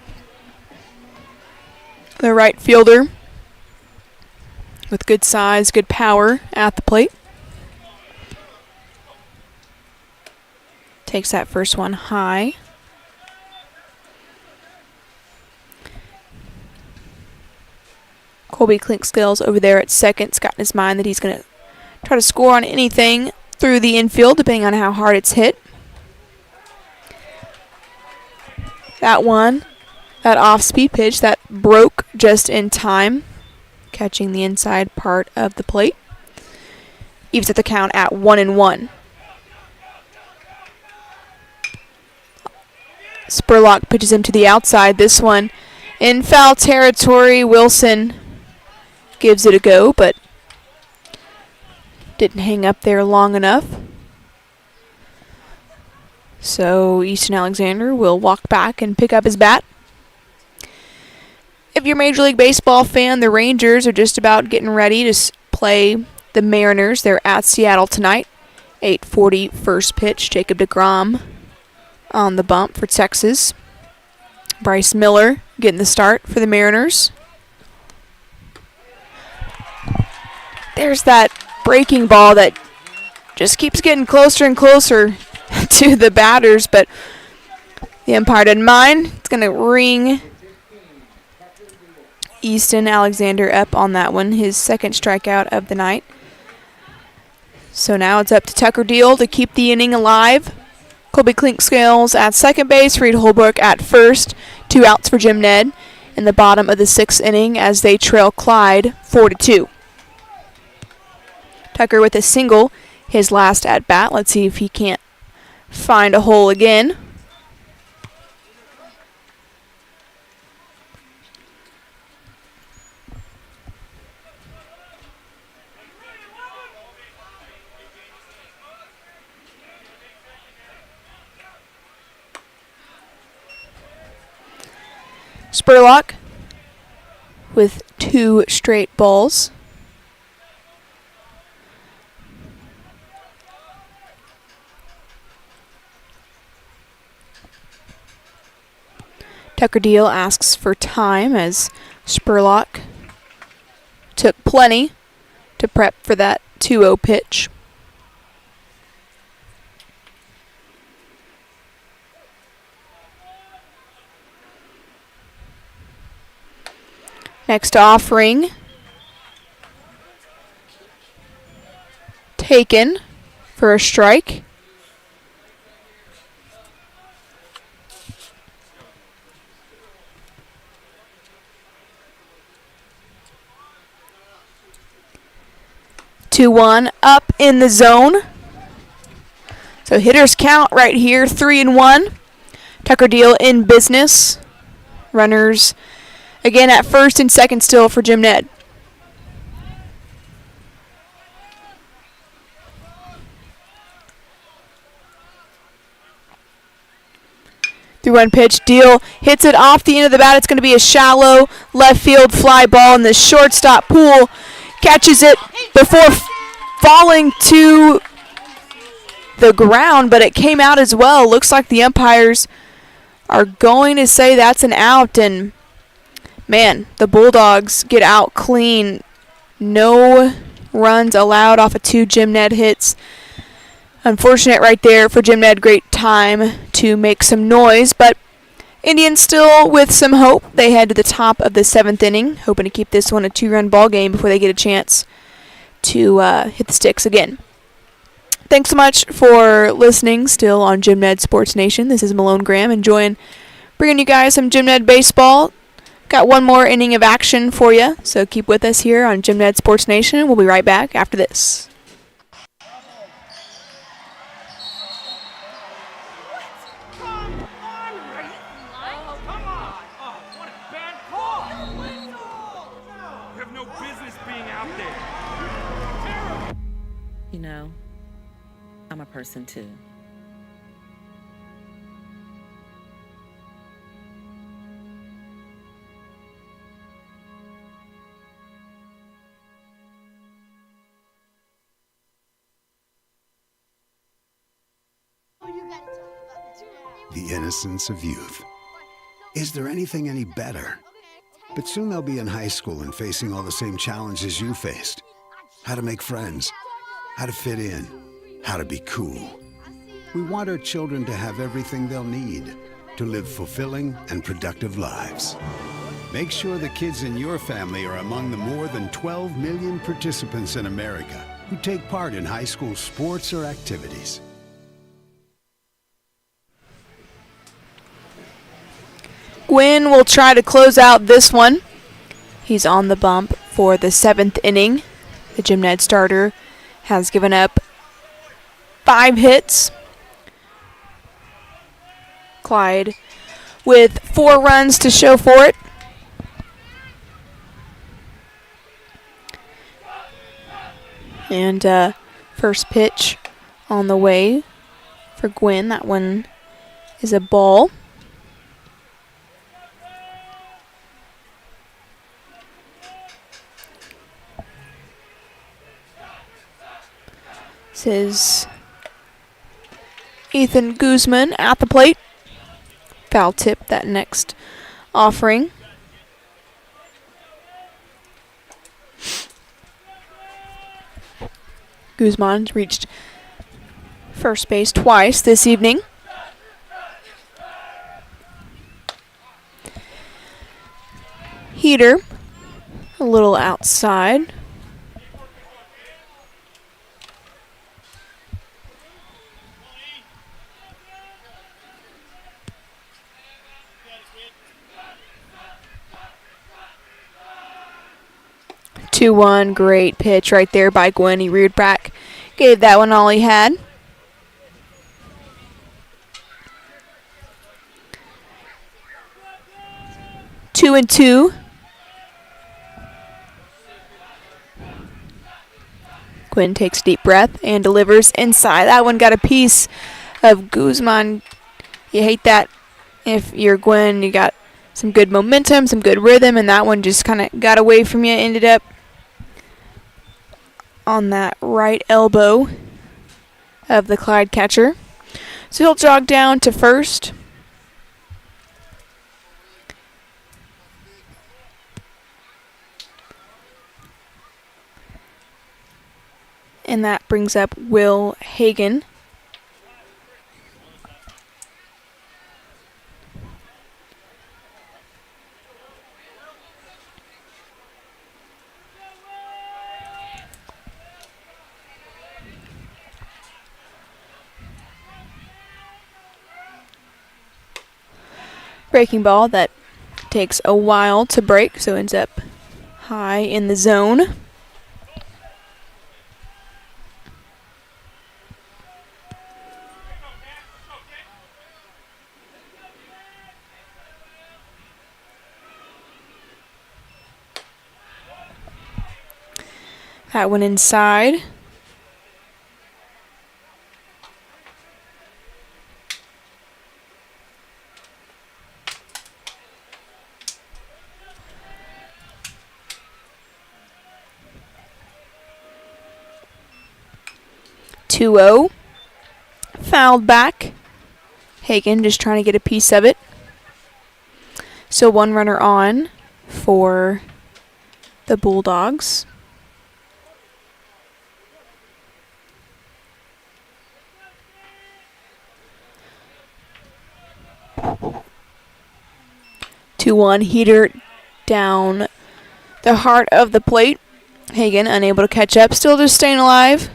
Speaker 1: The right fielder with good size, good power at the plate. Takes that first one high. Colby Clinkscales over there at second. It's got in his mind that he's going to try to score on anything through the infield, depending on how hard it's hit. That one, that off-speed pitch, that broke just in time, catching the inside part of the plate. Evens at the count at 1-1. Spurlock pitches him to the outside. This one in foul territory. Wilson gives it a go, but didn't hang up there long enough. So Easton Alexander will walk back and pick up his bat. If you're a Major League Baseball fan, the Rangers are just about getting ready to play the Mariners. They're at Seattle tonight. 8:40 first pitch. Jacob deGrom on the bump for Texas. Bryce Miller getting the start for the Mariners. There's that breaking ball that just keeps getting closer and closer to the batters, but the umpire didn't mind. It's going to ring Easton Alexander up on that one, his second strikeout of the night. So now it's up to Tucker Deal to keep the inning alive. Colby Clinkscales at second base, Reed Holbrook at first. 2 outs for Jim Ned in the bottom of the 6th inning as they trail Clyde 4-2. Tucker with a single, his last at-bat. Let's see if he can't find a hole again. Spurlock with 2 straight balls. Tucker Deal asks for time as Spurlock took plenty to prep for that 2-0 pitch. Next offering. Taken for a strike. 2-1 up in the zone. So hitters count right here, 3-1. Tucker Deal in business. Runners again at first and second still for Jim Ned. The 1 pitch, Deal hits it off the end of the bat. It's going to be a shallow left field fly ball, and the shortstop Poole catches it before falling to the ground, but it came out as well. Looks like the umpires are going to say that's an out, and man, the Bulldogs get out clean. No runs allowed off of 2 Jim Ned hits. Unfortunate right there for Jim Ned. Great time to make some noise, but Indians still with some hope. They head to the top of the 7th inning, hoping to keep this one a 2-run ball game before they get a chance to hit the sticks again. Thanks so much for listening still on Jim Ned Sports Nation. This is Malone Graham enjoying bringing you guys some Jim Ned baseball. Got one more inning of action for you, so keep with us here on Jim Ned Sports Nation. We'll be right back after this.
Speaker 16: person too.
Speaker 17: The innocence of youth. Is there anything any better? But soon they'll be in high school and facing all the same challenges you faced. How to make friends, how to fit in, how to be cool. We want our children to have everything they'll need to live fulfilling and productive lives. Make sure the kids in your family are among the more than 12 million participants in America who take part in high school sports or activities.
Speaker 1: Gwynn will try to close out this one. He's on the bump for the 7th inning. The Jim Ned starter has given up 5 hits. Clyde with 4 runs to show for it. And first pitch on the way for Gwynn. That one is a ball. This is Ethan Guzman at the plate. Foul tip that next offering. Guzman reached first base twice this evening. Heater a little outside. Two one, great pitch right there by Gwynn. He reared back, gave that one all he had. Two and two. Gwynn takes a deep breath and delivers inside. That one got a piece of Guzman. You hate that if you're Gwynn. You got some good momentum, some good rhythm, and that one just kind of got away from you. Ended up on that right elbow of the Clyde catcher. So he'll jog down to first. And that brings up Will Hagan. Breaking ball that takes a while to break, so ends up high in the zone. That one inside. Two-0. Fouled back. Hagan just trying to get a piece of it. So one runner on for the Bulldogs. Two-one, heater down the heart of the plate. Hagan unable to catch up, still just staying alive.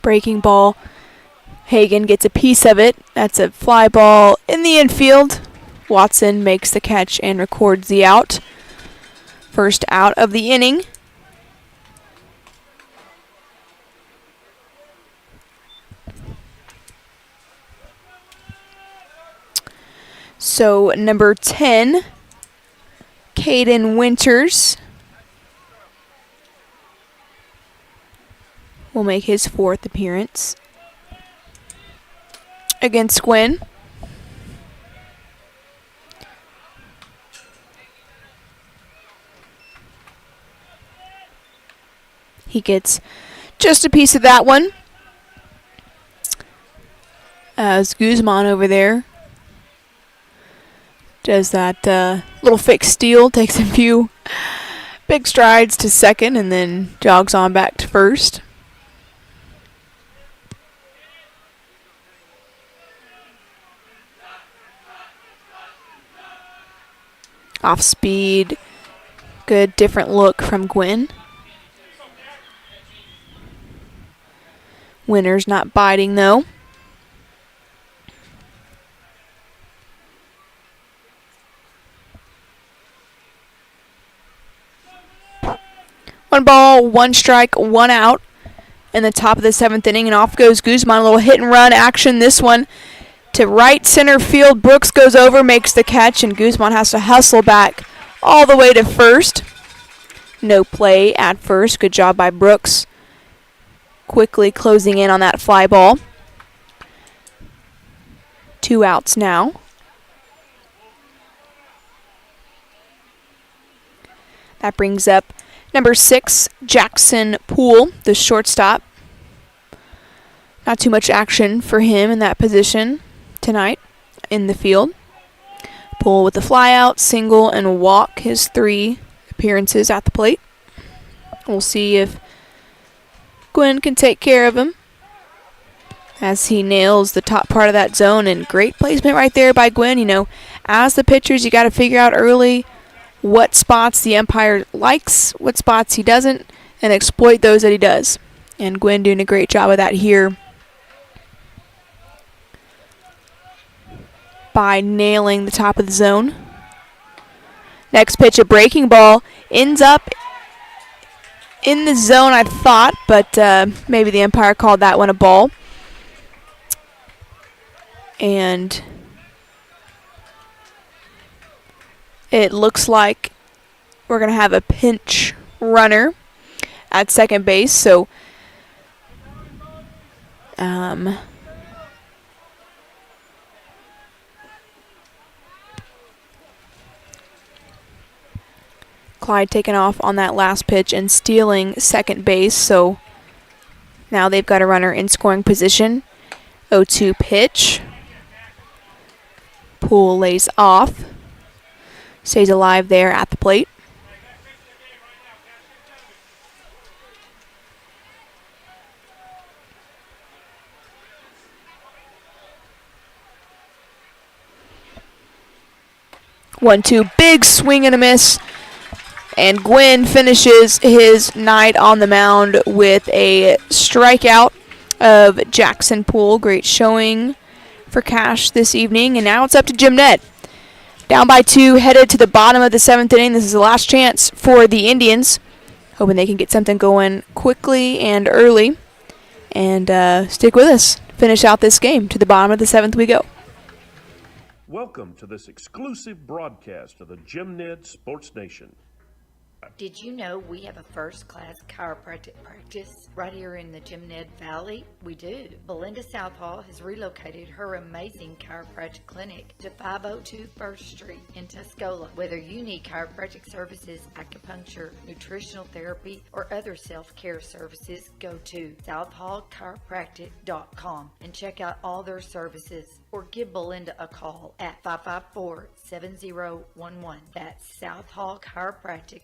Speaker 1: Breaking ball. Hagan gets a piece of it. That's a fly ball in the infield. Watson makes the catch and records the out. First out of the inning. So number 10, Caden Winters will make his 4th appearance against Gwynn. He gets just a piece of that one. As Guzman over there does that little fake steal, takes a few big strides to second, and then jogs on back to first. Off speed, good different look from Gwynn. Winner's not biting though. One ball, one strike, one out in the top of the 7th inning, and off goes Guzman. A little hit and run action. This one to right center field. Brooks goes over, makes the catch, and Guzman has to hustle back all the way to first. No play at first. Good job by Brooks. Quickly closing in on that fly ball. 2 outs now. That brings up number 6, Jackson Poole, the shortstop. Not too much action for him in that position tonight in the field. Poole with the fly out, single, and walk, his 3 appearances at the plate. We'll see if Gwynn can take care of him as he nails the top part of that zone, and great placement right there by Gwynn. You know, as the pitchers, you got to figure out early what spots the umpire likes, what spots he doesn't, and exploit those that he does. And Gwynn doing a great job of that here by nailing the top of the zone. Next pitch, a breaking ball, ends up in the zone, I thought, but maybe the umpire called that one a ball. And it looks like we're going to have a pinch runner at second base, so Clyde taking off on that last pitch and stealing second base, so now they've got a runner in scoring position. 0-2 pitch. Poole lays off. Stays alive there at the plate. One, two, big swing and a miss. And Gwynn finishes his night on the mound with a strikeout of Jackson Poole. Great showing for Cash this evening. And now it's up to Jim Ned. Down by 2, headed to the bottom of the 7th inning. This is the last chance for the Indians. Hoping they can get something going quickly and early. And stick with us. Finish out this game. To the bottom of the 7th we go.
Speaker 8: Welcome to this exclusive broadcast of the Jim Ned Sports Nation.
Speaker 16: Did you know we have a first-class chiropractic practice right here in the Jim Ned Valley? We do. Belinda Southall has relocated her amazing chiropractic clinic to 502 1st Street in Tuscola. Whether you need chiropractic services, acupuncture, nutritional therapy, or other self-care services, go to southallchiropractic.com and check out all their services, or give Belinda a call at 554-7011. That's Southall Chiropractic.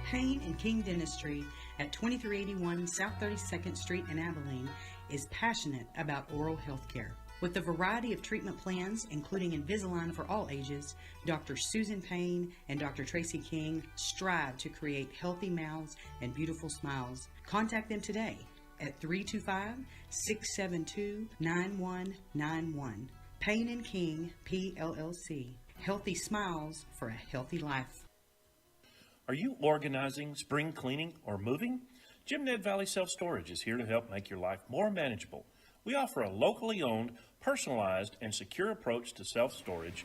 Speaker 18: Payne and King Dentistry at 2381 South 32nd Street in Abilene is passionate about oral health care. With a variety of treatment plans, including Invisalign for all ages, Dr. Susan Payne and Dr. Tracy King strive to create healthy mouths and beautiful smiles. Contact them today at 325-672-9191. Payne and King, PLLC. Healthy smiles for a healthy life.
Speaker 8: Are you organizing, spring cleaning, or moving? Jim Ned Valley Self-Storage is here to help make your life more manageable. We offer a locally owned personalized and secure approach to self-storage.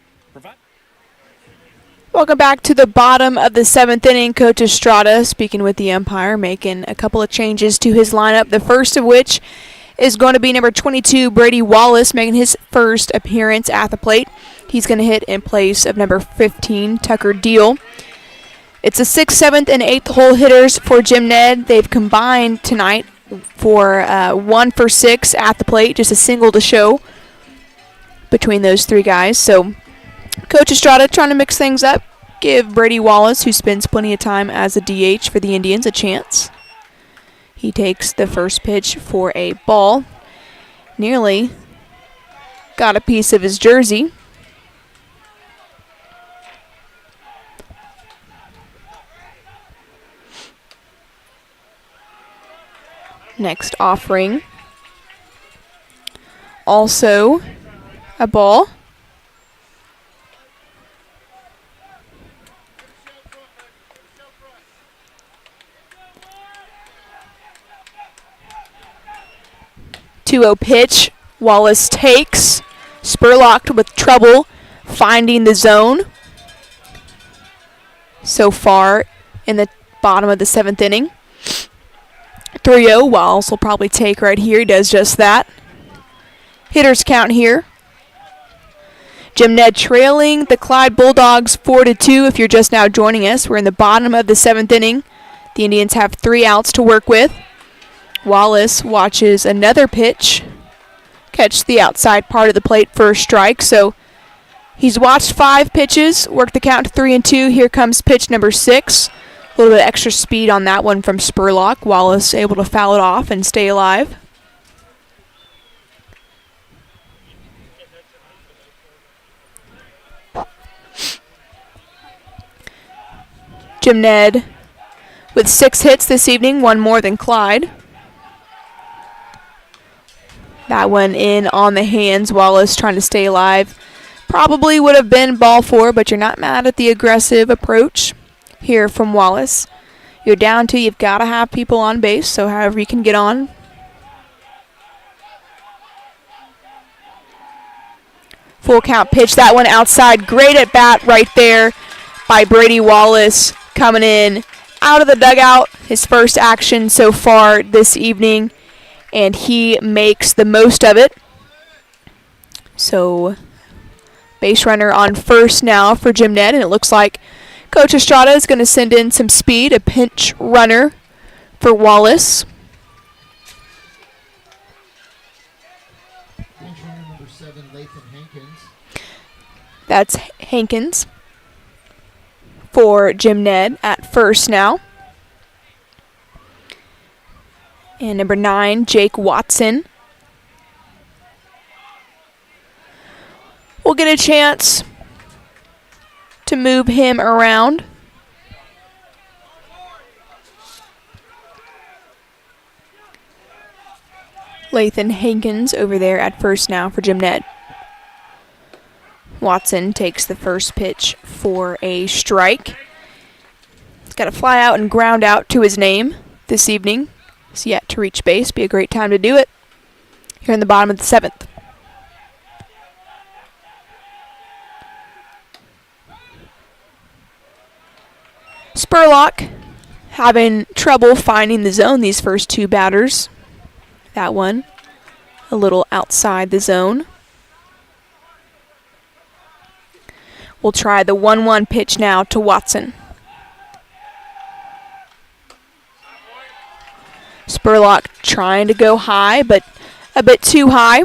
Speaker 1: Welcome back to the bottom of the 7th inning. Coach Estrada speaking with the umpire, making a couple of changes to his lineup. The first of which is going to be number 22, Brady Wallace, making his first appearance at the plate. He's going to hit in place of number 15, Tucker Deal. It's the 6th, 7th, and 8th hole hitters for Jim Ned. They've combined tonight for 1 for 6 at the plate, just a single to show between those three guys. So Coach Estrada trying to mix things up, give Brady Wallace, who spends plenty of time as a DH for the Indians, a chance. He takes the first pitch for a ball. Nearly got a piece of his jersey. Next offering. Also a ball. Two-0 pitch. Wallace takes. Spurlock with trouble finding the zone. So far in the bottom of the 7th inning. 3-0. Wallace will probably take right here. He does just that. Hitters count here. Jim Ned trailing the Clyde Bulldogs 4-2. If you're just now joining us, we're in the bottom of the 7th inning. The Indians have 3 outs to work with. Wallace watches another pitch catch the outside part of the plate for a strike. So he's watched 5 pitches, worked the count to 3-2. Here comes pitch number 6. A little bit of extra speed on that one from Spurlock. Wallace able to foul it off and stay alive. Jim Ned with 6 hits this evening, 1 more than Clyde. That one in on the hands. Wallace trying to stay alive. Probably would have been ball 4, but you're not mad at the aggressive approach here from Wallace. You're down 2. You've got to have people on base, so however you can get on. Full count pitch. That one outside. Great at bat right there by Brady Wallace, coming in out of the dugout. His first action so far this evening, and he makes the most of it. So base runner on first now for Jim Ned, and it looks like Coach Estrada is going to send in some speed, a pinch runner for Wallace.
Speaker 19: Pinch runner number 7, Lathan Hankins.
Speaker 1: That's Hankins for Jim Ned at first now. And number 9, Jake Watson. We'll get a chance to move him around. Lathan Hankins over there at first now for Jim Ned. Watson takes the first pitch for a strike. He's got to fly out and ground out to his name this evening. He's yet to reach base. Be a great time to do it here in the bottom of the 7th. Spurlock having trouble finding the zone these first 2 batters. That one a little outside the zone. We'll try the 1-1 pitch now to Watson. Spurlock trying to go high, but a bit too high.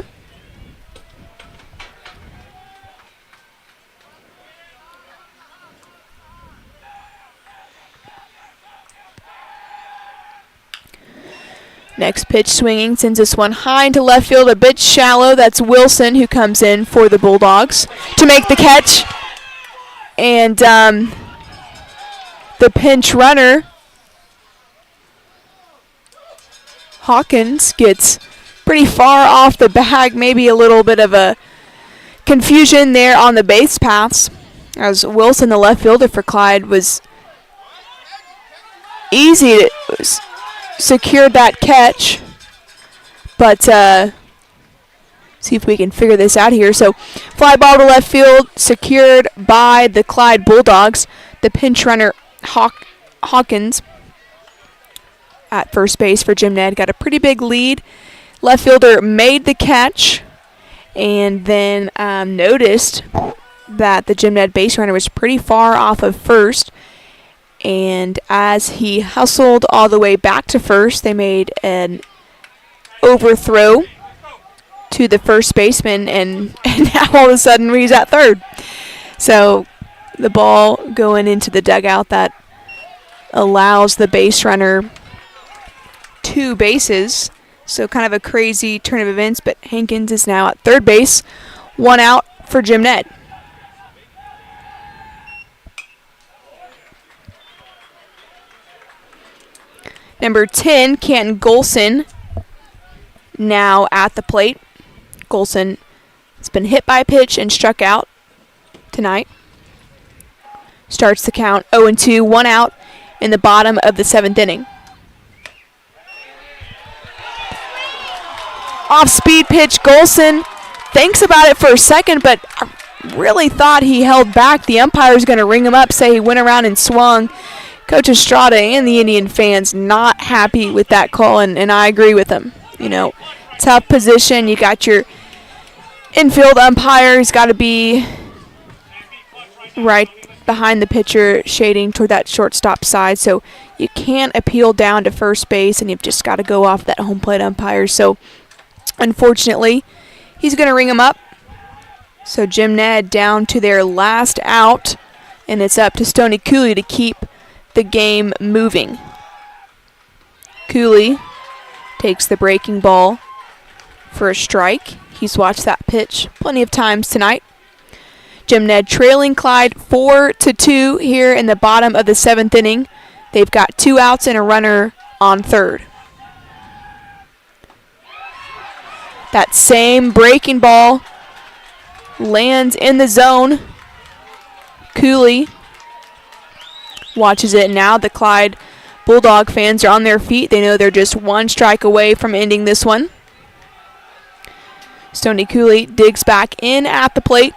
Speaker 1: Next pitch swinging, sends this one high into left field, a bit shallow. That's Wilson who comes in for the Bulldogs to make the catch. And the pinch runner, Hawkins, gets pretty far off the bag. Maybe a little bit of a confusion there on the base paths, as Wilson, the left fielder for Clyde, was easy to secured that catch, but see if we can figure this out here. So fly ball to left field, secured by the Clyde Bulldogs. The pinch runner Hawkins at first base for Jim Ned got a pretty big lead. Left fielder made the catch and then noticed that the Jim Ned base runner was pretty far off of first. And as he hustled all the way back to first, they made an overthrow to the first baseman, and now all of a sudden he's at third. So the ball going into the dugout that allows the base runner 2 bases. So kind of a crazy turn of events, but Hankins is now at third base. 1 out for Jim Ned. Number 10, Canton Golson, now at the plate. Golson has been hit by a pitch and struck out tonight. Starts the count 0-2, 1 out in the bottom of the 7th inning. Off-speed pitch, Golson thinks about it for a second, but I really thought he held back. The umpire's going to ring him up, say he went around and swung. Coach Estrada and the Indian fans not happy with that call, and I agree with him. You know, tough position. You got your infield umpire. He's got to be right behind the pitcher, shading toward that shortstop side. So you can't appeal down to first base, and you've just got to go off that home plate umpire. So unfortunately, he's going to ring him up. So Jim Ned down to their last out, and it's up to Stoney Cooley to keep the game moving. Cooley takes the breaking ball for a strike. He's watched that pitch plenty of times tonight. Jim Ned trailing Clyde 4-2 here in the bottom of the 7th inning. They've got 2 outs and a runner on third. That same breaking ball lands in the zone. Cooley watches it now. The Clyde Bulldog fans are on their feet. They know they're just 1 strike away from ending this one. Stoney Cooley digs back in at the plate.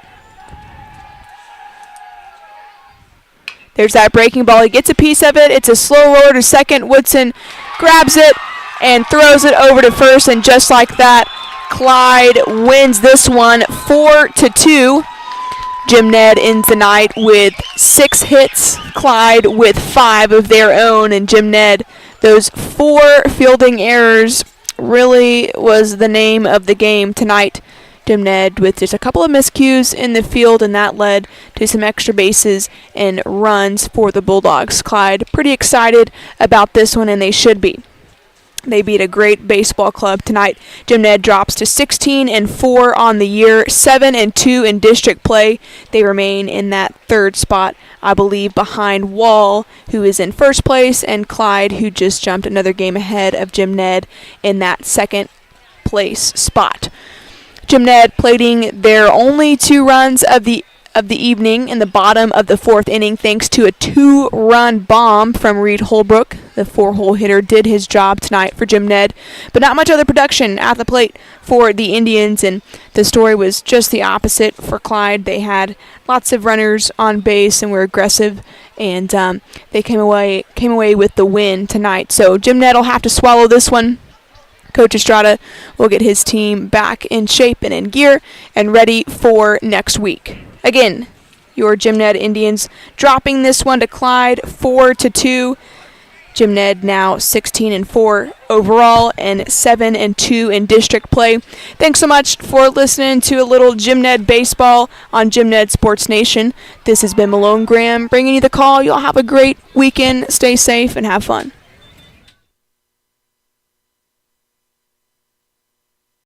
Speaker 1: There's that breaking ball. He gets a piece of it. It's a slow roller to second. Woodson grabs it and throws it over to first, and just like that, Clyde wins this one 4-2. Jim Ned ends the night with 6 hits, Clyde with 5 of their own, and Jim Ned, those 4 fielding errors really was the name of the game tonight. Jim Ned with just a couple of miscues in the field, and that led to some extra bases and runs for the Bulldogs. Clyde pretty excited about this one, and they should be. They beat a great baseball club tonight. Jim Ned drops to 16-4 on the year, 7-2 in district play. They remain in that 3rd spot, I believe, behind Wall, who is in 1st place, and Clyde, who just jumped another game ahead of Jim Ned in that 2nd place spot. Jim Ned plating their only 2 runs of the evening in the bottom of the 4th inning, thanks to a 2-run bomb from Reed Holbrook. The 4-hole hitter did his job tonight for Jim Ned, but not much other production at the plate for the Indians, and the story was just the opposite for Clyde. They had lots of runners on base and were aggressive, and they came away with the win tonight. So Jim Ned will have to swallow this one. Coach Estrada will get his team back in shape and in gear and ready for next week. Again, your Jim Ned Indians dropping this one to Clyde 4-2. Jim Ned now 16-4 overall and 7-2 in district play. Thanks so much for listening to a little Jim Ned baseball on Jim Ned Sports Nation. This has been Malone Graham bringing you the call. Y'all have a great weekend. Stay safe and have fun.